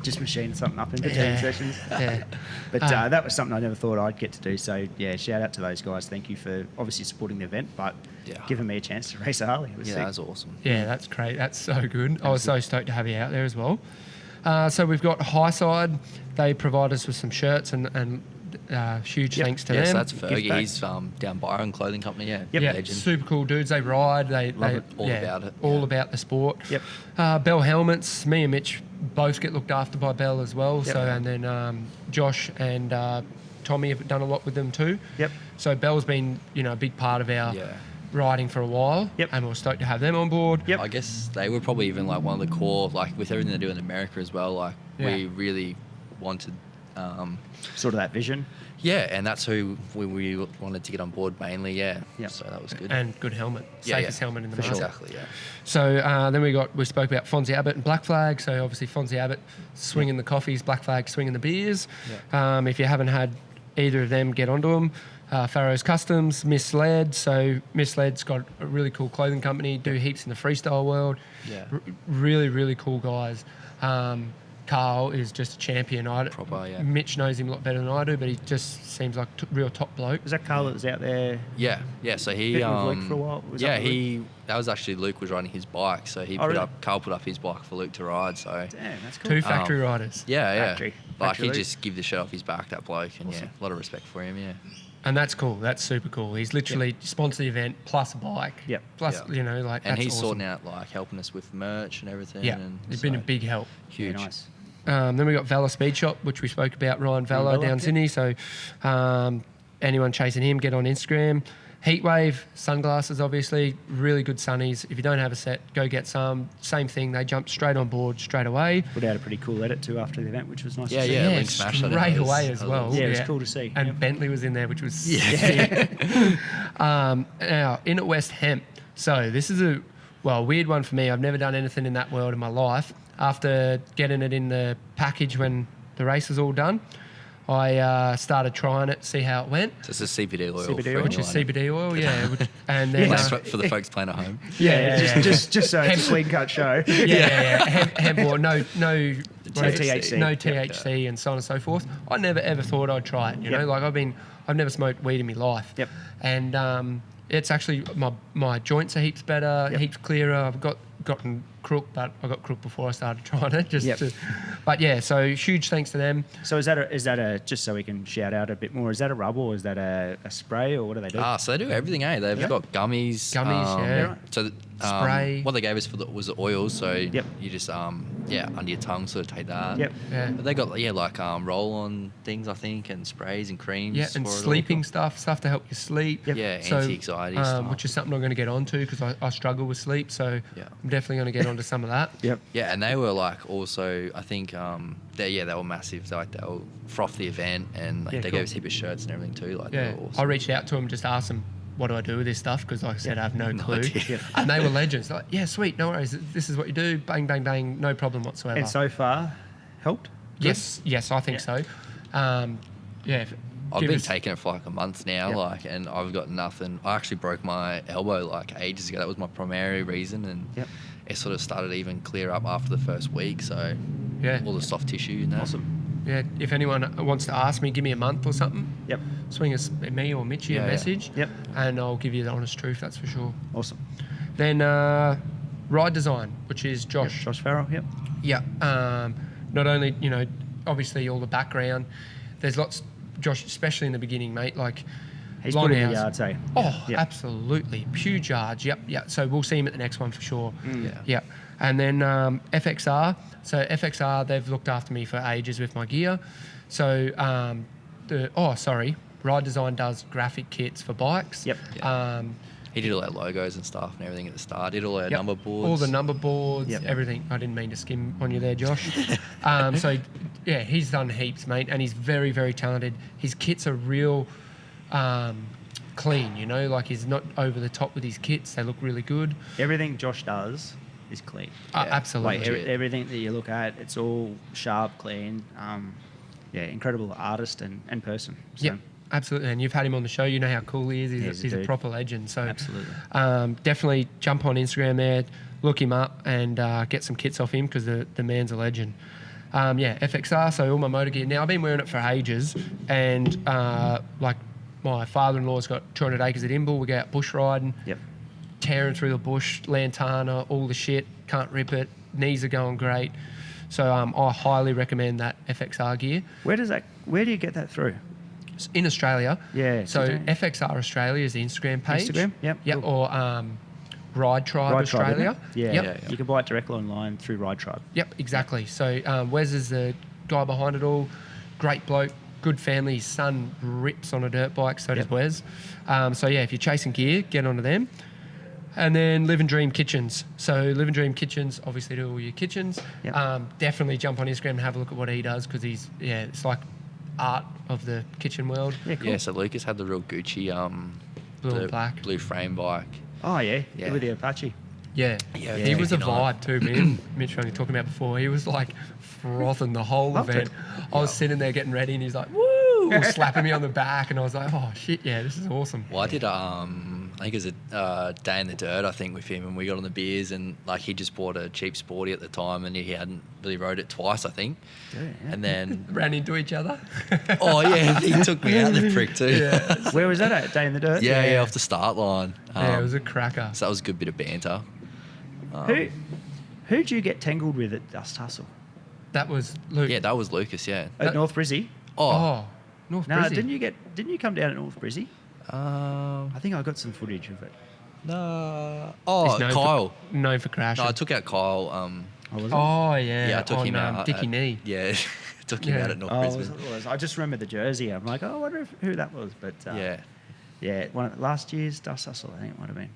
just machine something up in between sessions. Yeah. But that was something I never thought I'd get to do. So, yeah, shout out to those guys. Thank you for obviously supporting the event, but giving me a chance to race a Harley. It was sick. That was awesome. Yeah, that's great. That's so good. I was so stoked to have you out there as well. So we've got Highside. They provide us with some shirts and huge thanks to them. So that's Fergie. He's down Byron Clothing Company. Yeah, legend. Super cool dudes. They ride. They Love it. All about it. All about the sport. Yep. Bell Helmets. Me and Mitch both get looked after by Bell as well. Yep. So and then Josh and Tommy have done a lot with them too. Yep. So Bell's been a big part of our riding for a while. Yep. And we're stoked to have them on board. Yep. I guess they were probably even like one of the core, like with everything they do in America as well. Like we really wanted. Sort of that vision. Yeah, and that's who we wanted to get on board mainly, Yep. So that was good. And good helmet. Safest helmet in the market. Exactly, yeah. So then we spoke about Fonzie Abbott and Black Flag. So obviously Fonzie Abbott swinging the coffees, Black Flag swinging the beers. Yep. If you haven't had either of them, get onto them. Farrow's Customs, Misled. So Misled's got a really cool clothing company, do heaps in the freestyle world. Yeah. Really, really cool guys. Carl is just a champion. Mitch knows him a lot better than I do, but he just seems like real top bloke. Was that Carl that was out there? Yeah. So he with Luke for a while? That was actually Luke was riding his bike, so Carl put up his bike for Luke to ride. So damn, that's cool. Two factory riders. Yeah. Like he Luke. just give the shirt off his back, that bloke, and a lot of respect for him. Yeah. And that's cool. That's super cool. He's literally sponsored the event plus a bike. Yep. Plus, and that's he's awesome. sorting out helping us with merch and everything. Yeah. And It's been a big help. Huge. Yeah, nice. Then we got Valor Speed Shop, which we spoke about, Ryan Valor down Sydney. So anyone chasing him, get on Instagram. Heatwave, sunglasses, obviously, really good sunnies. If you don't have a set, go get some. Same thing, they jumped straight on board straight away. Put out a pretty cool edit too after the event, which was nice to see. Yeah, Link smashed that straight away as well. Yeah, it was cool to see. And Bentley was in there, which was sick. Now, in at West Hemp. So this is a weird one for me. I've never done anything in that world in my life. After getting it in the package when the race was all done, I started trying it, see how it went. So it's a CBD oil. Which is CBD oil, and then for the folks playing at home. Just so it's a clean cut show. Hemp oil, no THC. No THC and so on and so forth. I never ever thought I'd try it. You know, like I've never smoked weed in my life. Yep. And it's actually my joints are heaps better, heaps clearer. I've gotten crook, but I got crook before I started trying it. But yeah, so huge thanks to them. So is that a just so we can shout out a bit more? Is that a rub or is that a spray or what do they do? So they do everything. They've got gummies. So spray. What they gave us was the oil. So you just under your tongue sort of take that. But they got roll-on things I think and sprays and creams. Yeah, and sleeping stuff to help you sleep. Yeah, anti-anxiety stuff. Which is something I'm going to get onto because I struggle with sleep. So I'm definitely going to get onto some of that. Yeah, and they were also I think they were massive. They were froth the event and they gave us a heap of shirts and everything too. They were awesome. I reached out to them, just asked them, what do I do with this stuff? Because like I said, I have no clue. And they were legends. They're like, yeah, sweet, no worries. This is what you do. Bang, bang, bang. No problem whatsoever. And so far, helped? Yes, I think so. I've been taking it for a month now, and I've got nothing. I actually broke my elbow ages ago. That was my primary reason, and it sort of started even clear up after the first week. So all the soft tissue and that. Awesome. Yeah, if anyone wants to ask me, give me a month or something. Swing me or Mitchie a message. And I'll give you the honest truth, that's for sure. Awesome. Then Ride Design, which is Josh. Josh Farrell, Yeah. Not only, obviously all the background. There's lots, Josh, especially in the beginning, mate, he's long put in hours. the yards, eh? Oh, absolutely. Huge yards. Yep. So we'll see him at the next one for sure. Yeah. And then FXR. So FXR, they've looked after me for ages with my gear. So Ride Design does graphic kits for bikes. He did all our logos and stuff and everything at the start. Did all our number boards. All the number boards, everything. I didn't mean to skim on you there, Josh. He's done heaps, mate, and he's very, very talented. His kits are real clean, he's not over the top with his kits. They look really good. Everything Josh does is clean. Absolutely. Everything that you look at, it's all sharp, clean. Incredible artist and person. So. Yep. Absolutely, and you've had him on the show. You know how cool he is. He's a proper legend. So absolutely, definitely jump on Instagram there, look him up, and get some kits off him because the man's a legend. FXR, so all my motor gear. Now, I've been wearing it for ages, and like my father-in-law's got 200 acres at Imbil. We go out bush riding, tearing through the bush, lantana, all the shit, can't rip it, knees are going great. So I highly recommend that FXR gear. Where do you get that through? In Australia. Yeah. So FXR Australia is the Instagram page. Instagram? Yep. Yep. Cool. Or Ride Tribe Australia. You can buy it directly online through Ride Tribe. Yep, exactly. So Wes is the guy behind it all. Great bloke, good family. His son rips on a dirt bike, so does Wes. If you're chasing gear, get onto them. And then Live and Dream Kitchens. So Live and Dream Kitchens, obviously do all your kitchens. Yep. Definitely jump on Instagram and have a look at what he does, because it's like art of the kitchen world. Yeah, cool. Yeah, so Lucas had the real Gucci Blue and black. blue frame bike. Oh, yeah. Yeah. With the Apache. Yeah. He was a vibe too. Me and Mitch were talking about before. He was like frothing the whole Loved event. it. I was sitting there getting ready, and he's like, "Woo!" slapping me on the back, and I was like, "Oh shit, yeah, this is awesome." Well, I did. I think it was a day in the dirt. I think with him, and we got on the beers, and like he just bought a cheap Sporty at the time, and he hadn't really rode it twice, I think. Yeah. And then Ran into each other. he took me out, the prick too. Yeah. Where was that at? Day in the Dirt? Yeah, off the start line. Yeah, it was a cracker. So that was a good bit of banter. Who'd you get tangled with at Dust Hustle? That was Luke. Yeah, that was Lucas. Yeah. At North Brizzy? Oh, North No, Brizzy. didn't you come down at North Brizzy? Um, I think I got some footage of it. no. He's Oh, known Kyle. known for crashing. No, I took out Kyle. Oh, was it? Oh yeah. Yeah, I took on, him out. Dickie Knee. Yeah, took him Yeah. out at North Oh, Brisbane. it was. I just remember the jersey. I'm like, I wonder who that was. But Yeah. last year's Dust Hustle, I think it might have been.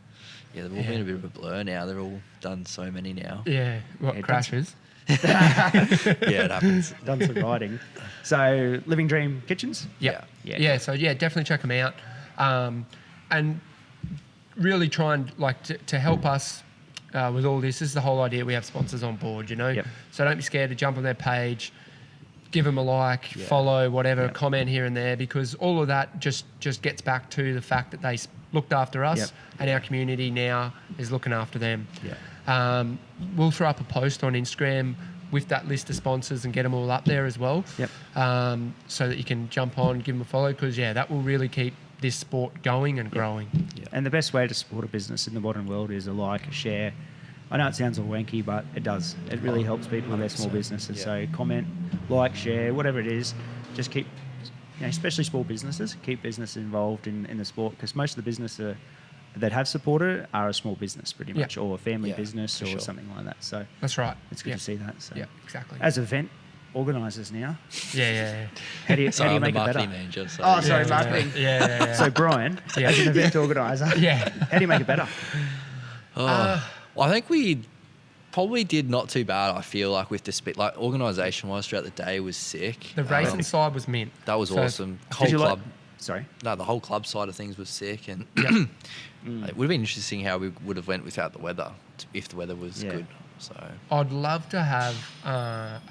Yeah, they've all been a bit of a blur now. They've all done so many now. Yeah. What Yeah, crashes? Yeah, it happens. Done some riding. So, Living Dream Kitchens? Yep. Yeah. Yeah. So definitely check them out, and really try and to help us with all this. This is the whole idea. We have sponsors on board, Yep. So don't be scared to jump on their page, give them a like, follow, whatever, comment here and there, because all of that just gets back to the fact that they looked after us, and our community now is looking after them. We'll throw up a post on Instagram with that list of sponsors and get them all up there as well. So that you can jump on, give them a follow, because that will really keep this sport going and growing. And the best way to support a business in the modern world is a like, a share. I know it sounds all wanky, but it does. It really helps people with their small businesses. So comment, like, share, whatever it is. Just keep, especially small businesses, keep business involved in the sport, because most of the businesses that have supported it are a small business pretty much, or a family business or something like that. So that's right. It's good to see that. So exactly. as event organisers now, how do you I'm make the it better? marketing manager. So Oh, sorry, marketing. Yeah. So Bryan, as an event organiser, how do you make it better? Well, I think we probably did not too bad. I feel like with the speed, like organisation wise throughout the day was sick. The racing side was mint. That was So- awesome. Did Whole you club. Sorry. The whole club side of things was sick, and it would have been interesting how we would have went without the weather, if the weather was good. So I'd love to have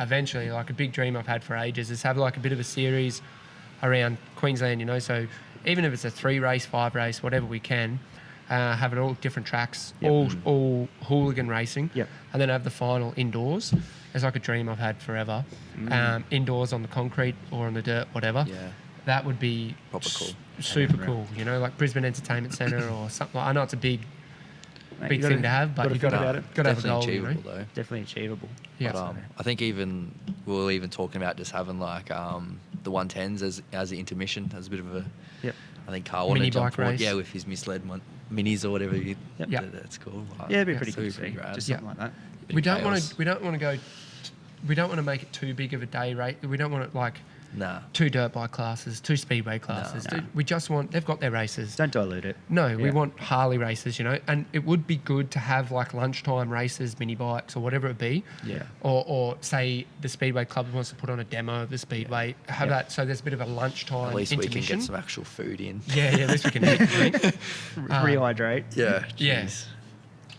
eventually, like a big dream I've had for ages, is have like a bit of a series around Queensland, so even if it's a 3 race, 5 race, whatever we can, have it all different tracks, all hooligan racing, and then have the final indoors. It's like a dream I've had forever. Indoors on the concrete or on the dirt, whatever. That would be proper cool. Super cool, like Brisbane Entertainment Centre or something. I know it's a big thing to have, but you've got to have a Definitely goal. achievable though. Definitely achievable. Yeah. But, I think we were even talking about just having like the 110s as the intermission, as a bit of a. I think Carl wanted Mini to jump bike forward, race. with his misled minis or whatever. That's cool. It'd be pretty cool to Super see. rad. Just something like that. We don't want chaos. to. We don't want to go. We don't want to make it too big of a day rate. We don't want it like Nah. 2 dirt bike classes, 2 speedway classes. No. We just want. They've got their races. Don't dilute it. No, we Yeah. want Harley races, and it would be good to have like lunchtime races, mini bikes or whatever it be. Yeah. Or say the Speedway Club wants to put on a demo of the Speedway, have that so there's a bit of a lunchtime At least we can intermission. get some actual food in. Yeah, at least we can eat and drink. Rehydrate. Yeah. Yes.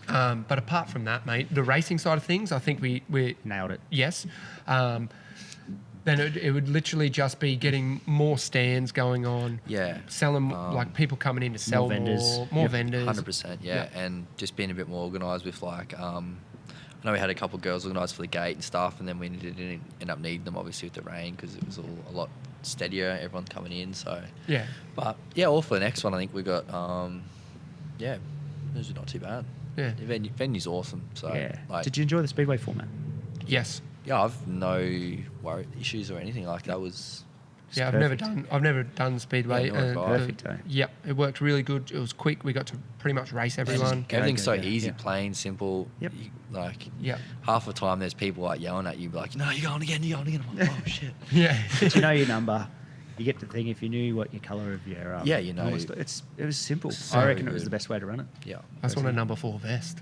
But apart from that, mate, the racing side of things, I think we Nailed it. yes. Then it would literally just be getting more stands going on. Yeah. Selling, like people coming in to sell vendors. more vendors. 100%, and just being a bit more organised with like, I know we had a couple of girls organised for the gate and stuff, and then we didn't end up needing them, obviously, with the rain, because it was all a lot steadier, everyone coming in, so... Yeah. But, yeah, all for the next one, I think we got, yeah, it was not too bad. Yeah. The venue's awesome, so... Yeah. Like, Did you enjoy the Speedway format? Yes. yeah, I've no issues or anything, like, that was... Yeah, perfect. I've never done Speedway. Yeah, nor have I. Perfect, eh? Yep, it worked really good. It was quick. We got to pretty much race everyone. Everything's so Yeah. easy, Yeah. plain, simple. Yep. Like, Yeah. half the time there's people like yelling at you, like, no, you're going again. I'm like, oh, shit. Yeah. But you know your number. You get the thing, if you knew what your colour of your... Yeah, you know. It was simple. So I reckon it was good. the best way to run it. Yeah. I just want a number 4 vest.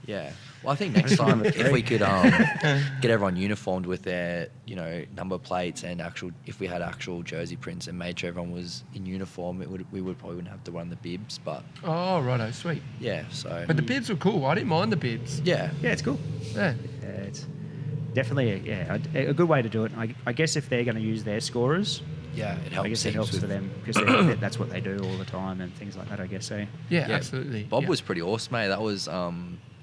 Yeah. Well, I think next time, Number if we 3. could get everyone uniformed with their, number plates and if we had actual jersey prints and made sure everyone was in uniform, we would probably wouldn't have to run the bibs, but Oh, righto, sweet. yeah, so. But the bibs were cool. I didn't mind the bibs. Yeah. Yeah, it's cool. Yeah. Yeah, it's definitely a good way to do it. I guess if they're going to use their scorers, Yeah, it helps. I guess it heaps helps with- for them because that's what they do all the time and things like that, I guess. So Yeah, absolutely. Bob yeah. was pretty awesome, mate. That was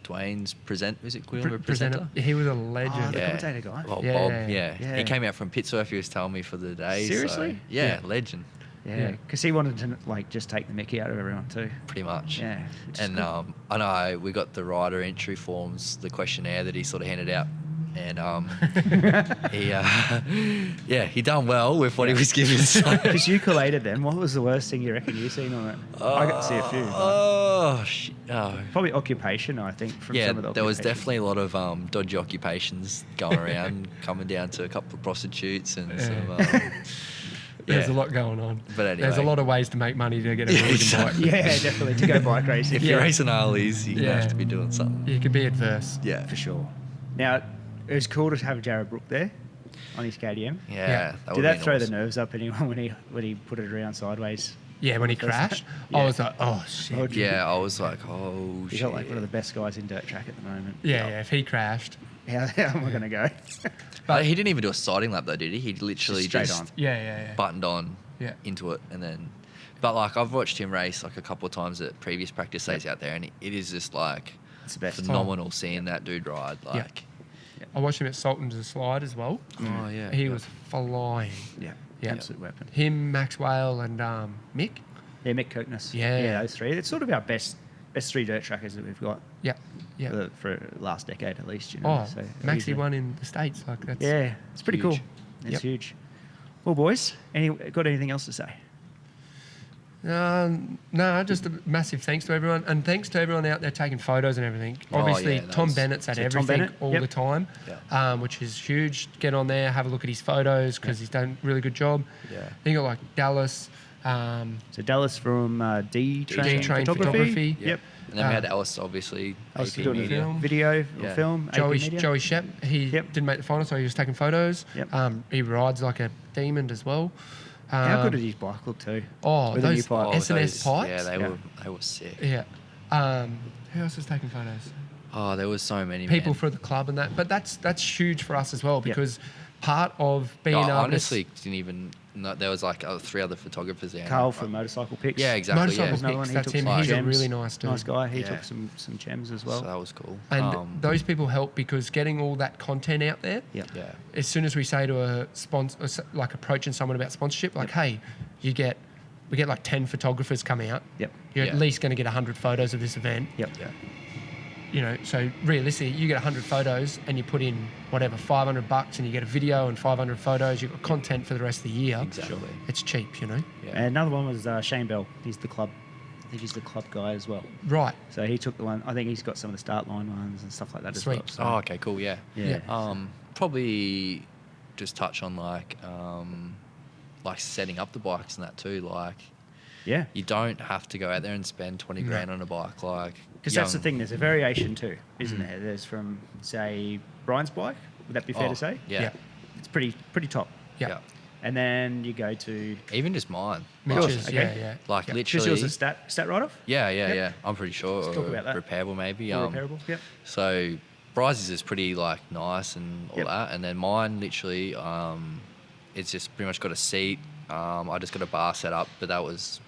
Dwayne's was it Pre- presenter? He was a legend. Oh, the commentator guy. Well, Yeah. Bob, Yeah. He came out from Pittsburgh, he was telling me for the day. so- Seriously? yeah, Yeah. legend, Yeah, because he wanted to just take the mickey out of everyone too. pretty much. Yeah, which is And cool. I know we got the rider entry forms, the questionnaire that he sort of handed out. And he done well with what he was given. So. Because you collated them, what was the worst thing you reckon you seen on it? I got to see a few. Oh, shit. Oh. Probably occupation, I think. From Yeah, some of the there was occupations. definitely a lot of dodgy occupations going around, coming down to a couple of prostitutes and some. There's a yeah. lot going on. But anyway. There's a lot of ways to make money to get a Yeah, Hooligan exactly. bike. Yeah, definitely to go bike racing. If Yeah. you're racing Harleys, you Yeah. have to be doing something. You could be adverse. Yeah, For sure. Now, it was cool to have Jared Brook there on his KDM. Yeah. Yeah. Did would've that been throw the awesome. nerves up anyone when he put it around sideways? Yeah, when he First time? crashed, Yeah. I was like, oh, shit. Oh, Yeah, I was like, oh He's shit. got like one of the best guys in dirt track at the moment. Yeah, if he crashed. How am I going to go? But he didn't even do a siding lap though, did he? He literally Just straight just on. Yeah. buttoned on Yeah. into it and then. But like I've watched him race like a couple of times at previous practice days out there, and it is just like It's the best. phenomenal seeing that dude ride. Like, I watched him at Sultan's Slide as well. oh yeah, He was flying. Yeah, Yeah. absolute weapon. Him, Maxwell, and Mick. Yeah, Mick Kirkness. Yeah. those three. It's sort of our best 3 dirt trackers that we've got Yeah. for the last decade at least. Oh, so Maxi easily. won in the States. Like that's Yeah, it's pretty huge. cool. It's Yep. huge. Well, boys, got anything else to say? No, just a massive thanks to everyone, and thanks to everyone out there taking photos and everything. Obviously, yeah, that Tom was- Bennett's at So Tom everything Bennett, all yep. the time, which is huge. Get on there, have a look at his photos because he's done a really good job. Yeah. Then you got like Dallas, So Dallas from D-Train D-Train Photography. Photography. Yeah. Yep. And then we had Alice, obviously. I was AP doing Media. Film. video or Yeah. film. AP Joey Media. Joey Shep. He Yep. didn't make the final, so he was taking photos. Yep. He rides like a demon as well. How good did his bike look too? Oh, With the new those pipe. Oh, S&S pipes. Yeah, Yeah. they were sick. Yeah. Who else was taking photos? Oh, there was so many People man. for the club and that. But that's huge for us as well Yep. because part of being I able to honestly didn't even know there was like 3 other photographers there. Carl from Motorcycle Pics. Yeah, exactly. Motorcycle Yeah. There's another Pics, one. He that's took him. some He's a gems. really nice dude. Nice guy. He Yeah. took some gems as well. So that was cool. And those people help because getting all that content out there, Yeah. Yeah. as soon as we say to a sponsor, like approaching someone about sponsorship, like, hey, we get like 10 photographers come out. Yep. You're Yeah. at least going to get 100 photos of this event. Yep. Yeah. You know, so realistically, you get 100 photos and you put in whatever, $500 and you get a video and 500 photos, you've got content for the rest of the year. Exactly. It's cheap, you know? Yeah. And another one was Shane Bell. He's the club. I think he's the club guy as well. Right. So he took the one. I think he's got some of the start line ones and stuff like that Sweet. as well. Oh, So, okay, cool. Yeah. yeah. Probably just touch on like setting up the bikes and that too. Like, Yeah. you don't have to go out there and spend 20 grand on a bike. Like, Because that's the young- thing. There's a variation too, isn't there? There's from say Brian's bike. Would that be fair Oh, to say? Yeah. Yeah. It's pretty top. Yeah. Yeah. And then you go to Even just mine. Mitch's, okay. yeah. Like yeah. just literally. yours a stat write-off. Yeah. Yep. I'm pretty sure. Let's talk about that. Repairable maybe. Or repairable. Yep. So Bryce's is pretty like nice and all Yep. that, and then mine literally, it's just pretty much got a seat. I just got a bar set up, but that was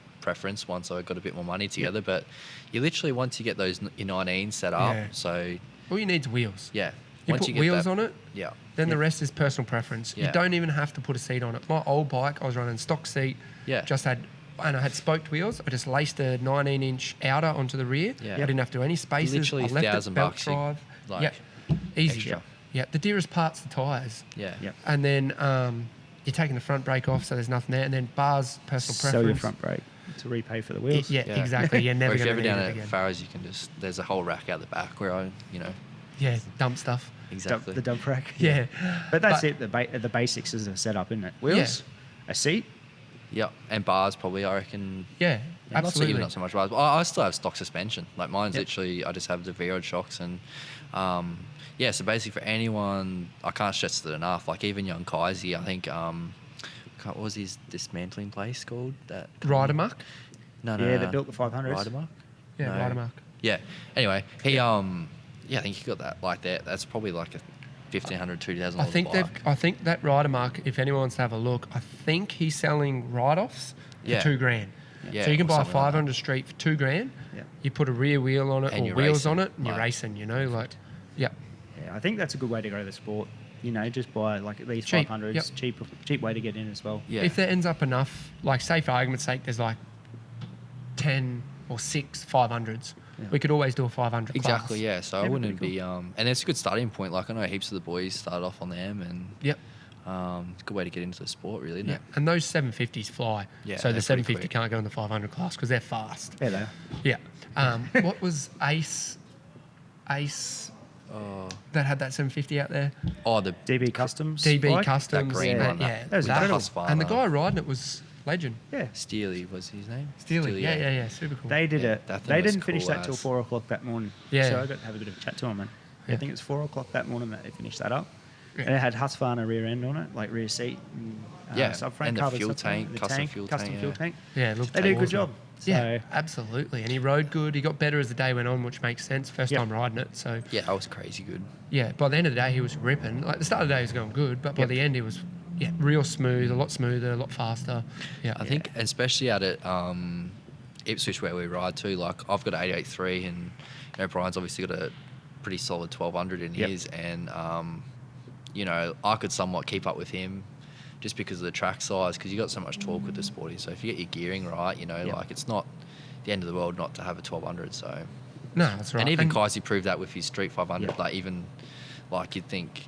once I got a bit more money together. But you literally, once you get those your 19s set up, Yeah. so all you need is wheels. Yeah. You Once put get wheels that- on it, Yeah. then the rest is personal preference. Yeah. You don't even have to put a seat on it. My old bike, I was running stock seat. Yeah. And I had spoked wheels. I just laced a 19-inch outer onto the rear. Yeah. I didn't have to do any spaces. Literally I left it $1,000 belt you- drive. like, yeah, easy. extra. Yeah, the dearest part's the tyres. Yeah. Yep. And then you're taking the front brake off, so there's nothing there. And then bars, personal preference. Sell your front brake to repay for the wheels. Yeah, exactly. You're Or never if you're going to ever need down it at again. Farrow's, you can there's a whole rack out the back where Yeah, dump stuff. exactly. The dump rack. Yeah. But that's it. The basics is a setup, isn't it? Wheels, a seat. Yeah, and bars probably, I reckon. Yeah, absolutely. Even not so much bars. But I still have stock suspension. Like mine's Yep. literally, I just have the V-rod shocks and, yeah. So basically, for anyone, I can't stress it enough. Like even young Kaisi, I think, what was his dismantling place called? That Rider Muck? No, Yeah, they built the 500s. Rider Mark. Yeah, No. Rider Muck. Yeah. Anyway, he yeah, I think he got that like that. That's probably like a $1,500, $2,000 bike. I think that Rider Mark, if anyone wants to have a look, I think he's selling write-offs for Yeah. $2,000. Yeah, So you can or buy a something like 500 street for $2,000. Yeah. You put a rear wheel on it And or you're wheels on racing, it, and you're like- racing. You know, like, yeah, Yeah, I think that's a good way to grow the sport. You know, just buy like at least Cheap, 500s. yep. Cheap way to get in as well. Yeah. If there ends up enough, like say for argument's sake, there's like 10 or 6 500s. Yeah. We could always do a 500 Exactly, class. yeah. So I That'd be wouldn't pretty be, and it's a good starting point. Like I know heaps of the boys started off on them, and Yep. it's a good way to get into the sport, really, isn't Yeah. it? And those 750s fly. Yeah, So the they're pretty 750 quick. can't go in the 500 class because they're fast. Yeah, they are. Yeah. What was Ace Oh, that had that 750 out there? oh, the DB Customs. DB bike? Customs. that green yeah. one, Yeah. That was that. incredible. And the guy riding it was legend. Yeah. Steely was his name. Steely. Yeah. Super cool. They did Yeah, it. that thing They was didn't finish cool that till as. 4 o'clock that morning. Yeah. So I got to have a bit of a chat to him, man. Yeah. I think it was 4 o'clock that morning that they finished that up. Yeah. And it had Husqvarna rear end on it, like rear seat. And, Yeah, subframe, and the covered fuel subframe, tank, the custom tank, fuel custom tank, fuel yeah. tank. Yeah, it looked They did a good awesome. job. Yeah, So, absolutely. And he rode good. He got better as the day went on, which makes sense. First Yep. time riding it. So, Yeah, that was crazy good. yeah, by the end of the day, he was ripping. Like, the start of the day was going good, but by Yep. the end, he was, real smooth, a lot smoother, a lot faster. Yeah. I think, especially out at Ipswich where we ride to, like I've got an 883 and you know Brian's obviously got a pretty solid 1200 in Yep. his, and you know I could somewhat keep up with him just because of the track size, because you got so much torque with the Sporty. So if you get your gearing right, you know, Yep. like it's not the end of the world not to have a 1200. So No, that's right. and even Kaisi proved that with his Street 500. Yep. Like even like you'd think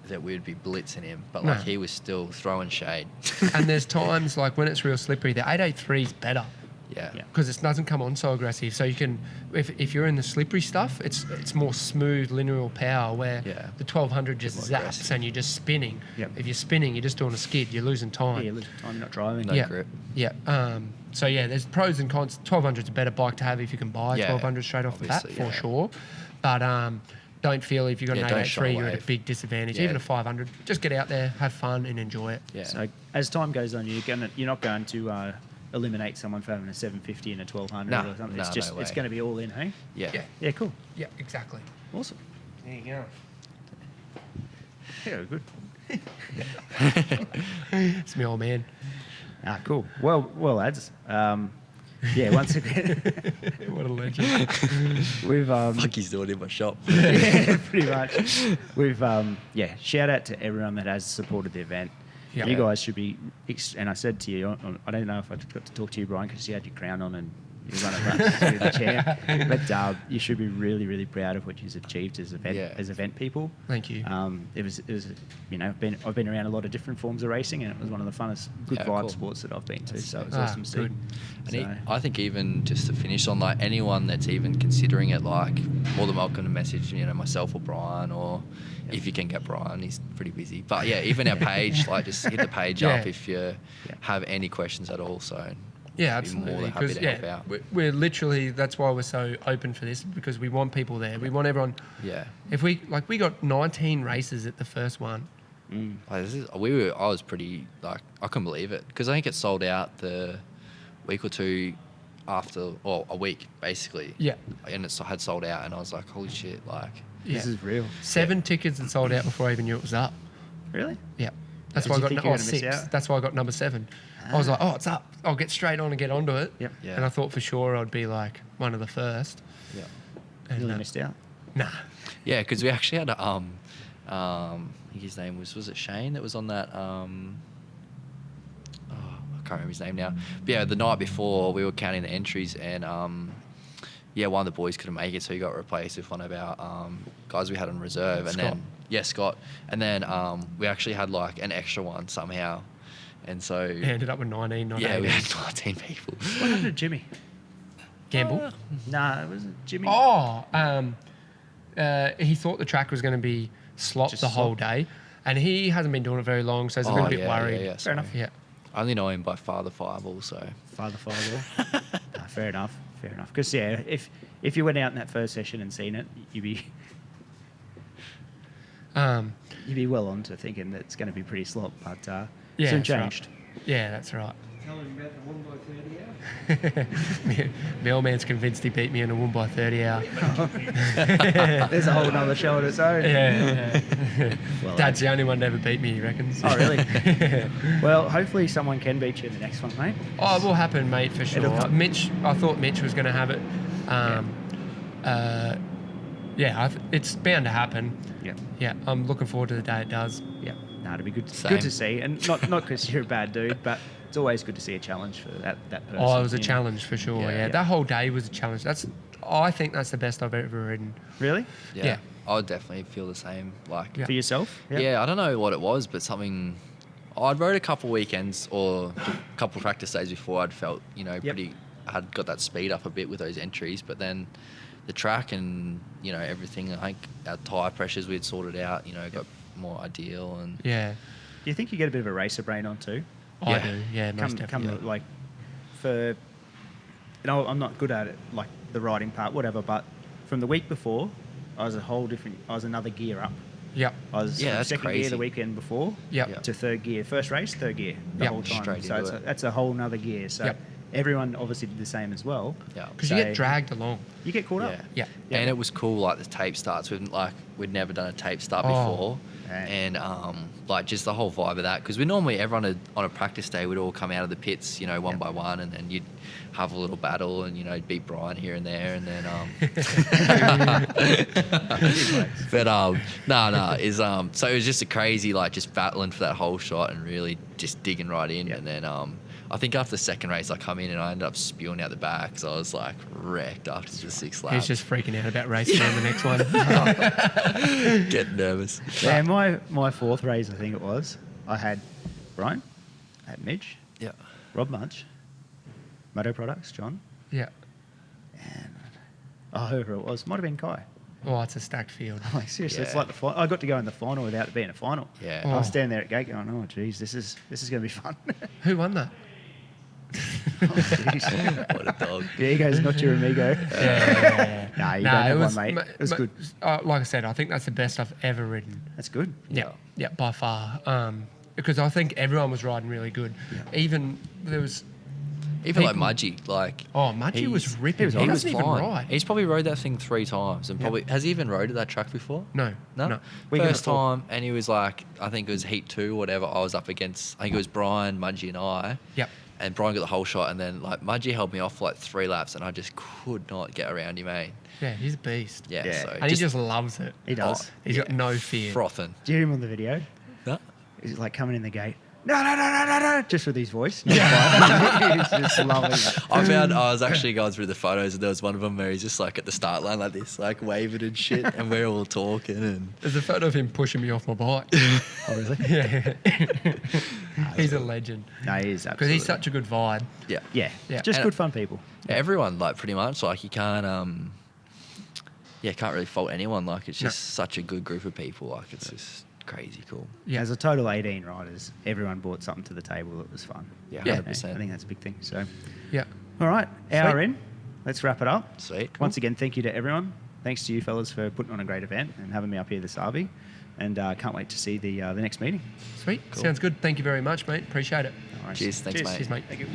that we'd be blitzing him, but No. like he was still throwing shade. And there's times like when it's real slippery, the 883 is better Yeah. Yeah. because it doesn't come on so aggressive. So you can, if you're in the slippery stuff, it's more smooth linear power where Yeah. the 1200 just more zaps aggressive. and you're just spinning. Yep. If you're spinning, you're just doing a skid. You're losing time. yeah, you're losing time, you're not driving. No yeah. grip. Yeah. So yeah, there's pros and cons. 1200's a better bike to have if you can buy Yeah, 1200 straight off the bat obviously, for yeah. sure. But don't feel if you've got Yeah, an don't 883 shy you're at away. a big disadvantage. Yeah. Even a 500, just get out there, have fun, and enjoy it. Yeah. So as time goes on, you're not going to eliminate someone for having a 750 and a 1200 No, or something. no, It's just no it's way. going to be all in, hey? Yeah. Yeah. Yeah, cool, Yeah, exactly. awesome. There you go. Yeah, good. It's my old man. Ah, cool. Well, lads. Yeah, once again, What a legend. we've Fuck, he's doing it in my shop. yeah, pretty much. We've shout out to everyone that has supported the event. Yeah. You guys should be, and I said to you, I don't know if I got to talk to you, Brian, because you had your crown on and you run around the chair. But you should be really, really proud of what you've achieved as event people. Thank you. It was you know, I've been around a lot of different forms of racing, and it was one of the funnest, good Yeah, vibe cool. sports that I've been to. So it was Ah, awesome to see. good. And I think even just to finish on, like anyone that's even considering it, like more than welcome to message, you know, myself or Brian, or if you can get Brian, he's pretty busy. But yeah, even our page, like just hit the page up Yeah. if you have any questions at all. So Yeah, be more absolutely. than happy Because to help out. we're literally, that's why we're so open for this, because we want people there. We want everyone. yeah, If we got 19 races at the first one. like I was pretty like I couldn't believe it, because I think it sold out the week or two after, or a week basically. Yeah. And it had sold out, and I was like, holy shit, like. This is real. 7 tickets had sold out before I even knew it was up. Really? Yeah. That's Did why I you got think you were gonna miss 6. out? That's why I got number 7. I was like, oh, it's up. I'll get straight on and get onto it. Yep. Yeah. And I thought for sure I'd be like one of the first. Yeah. And, Really missed out. Nah. Yeah, because we actually had a, I think his name was it Shane that was on that, I can't remember his name now. But yeah, the night before we were counting the entries and, yeah, one of the boys couldn't make it, so he got replaced with one of our guys we had on reserve. And Scott. Scott. And then we actually had like an extra one somehow. And so... He ended up with 19, not yeah, 18. we had 19 people. What happened to Jimmy? Gamble? Nah, it wasn't Jimmy. Oh, he thought the track was going to be slop Just the whole slop. day, and he hasn't been doing it very long, so he's a little bit worried. Yeah, Fair enough. Yeah. I only know him by Father Fireball, so... Father Fireball. Nah, fair enough. Because, yeah, if you went out in that first session and seen it, you'd be well on to thinking that it's going to be pretty slop, but Yeah, soon that's right. changed. Yeah, that's right. Tell him about the 1x30 hour. My old man's convinced he beat me in a 1x30 hour. There's a whole other show on its own. Yeah. Well, Dad's the only one to ever beat me, he reckons. Oh, really? Well, hopefully someone can beat you in the next one, mate. Oh, it will happen, mate, for It'll sure. come. Mitch, I thought Mitch was going to have it. It's bound to happen. Yeah. Yeah, I'm looking forward to the day it does. Yeah. No, it'd be good Same. good to see. And not because you're a bad dude, but it's always good to see a challenge for that person. Oh, it was a you know. challenge for sure. Yeah, Yeah, yeah. that whole day was a challenge. I think that's the best I've ever ridden. Really? Yeah. I would definitely feel the same. Like, Yeah. For yourself? yeah, I don't know what it was, but something... I'd rode a couple weekends or a couple of practice days before I'd felt, pretty... I had got that speed up a bit with those entries, but then the track and, everything, I think our tyre pressures we'd sorted out, got more ideal and... Yeah, Do you think you get a bit of a racer brain on too? I Yeah. do. Yeah, most definitely. Like, for... I'm not good at it, like the riding part, whatever, but from the week before, I was another gear up. Yep. I was Yeah, from that's second gear crazy. the weekend before Yep. to third gear. First race, third gear the Yep. whole time. Straight So into it. that's a whole nother gear. So Yep. everyone obviously did the same as well. Yeah. Because you get dragged along. You get caught up. Yeah. Yeah. And it was cool, like the tape starts. We'd never done a tape start Oh. before, Right. and just the whole vibe of that. Because everyone on a practice day would all come out of the pits, one by one, and then you'd have a little battle, and beat Bryan here and there, and then so it was just a crazy just battling for that whole shot and really just digging right in, Yeah. and then I think after the second race I come in and I ended up spewing out the back, so I was like wrecked after the 6 laps. He's just freaking out about racing on the next one. Getting nervous. Yeah, my fourth race, I think it was, I had Bryan, I had Mitch, Yeah. Rob Munch, Moto Products, John, Yeah. and whoever it was, might have been Kai. Oh, it's a stacked field. Like, seriously, it's Yeah. like I got to go in the final without it being a final. Yeah. I was Oh. standing there at gate going, oh, geez, this is going to be fun. Who won that? Oh, jeez. What a dog. The ego's not your amigo. Yeah. Nah, you don't have one, mate. It was good. Like I said, I think that's the best I've ever ridden. That's good. Yeah, by far. Because I think everyone was riding really good. Even there was. Even like People- Mudgy, like... Oh, Mudgy was ripping. he He was doesn't even fine. ride. He's probably rode that thing 3 times, and Yeah. probably... Has he even rode that track before? No. No? Weekend First before. time, and he was like... I think it was Heat 2 or whatever, I was up against... I think it was Bryan, Mudgy and I. Yep. And Bryan got the whole shot, and then Mudgy held me off for 3 laps, and I just could not get around him, mate. Yeah, he's a beast. Yeah, Yeah. so... And he just loves it. He does. He's got no fear. Frothing. Do you hear him on the video? No? He's like coming in the gate. No, just with his voice. Yeah. He's just loving it. I was actually going through the photos, and there was one of them where he's just at the start line like this, waving and shit, and we're all talking, and... There's a photo of him pushing me off my bike. Oh, really? Yeah. He's a legend. No, he is absolutely. Because he's such a good vibe. Yeah. Yeah, Yeah. just And- good fun people. Everyone, pretty much, you can't, can't really fault anyone. It's No. just such a good group of people. It's just crazy cool. Yeah. As a total 18 riders, everyone brought something to the table that was fun. Yeah, Yeah. 100%. I think that's a big thing. So, Yeah. all right, hour Sweet. in. Let's wrap it up. Sweet. Once again, thank you to everyone. Thanks to you fellas for putting on a great event and having me up here this RV. And can't wait to see the next meeting. Sweet. Cool. Sounds good. Thank you very much, mate. Appreciate it. No worries. Cheers. Thanks, mate. Cheers, mate. Thank you.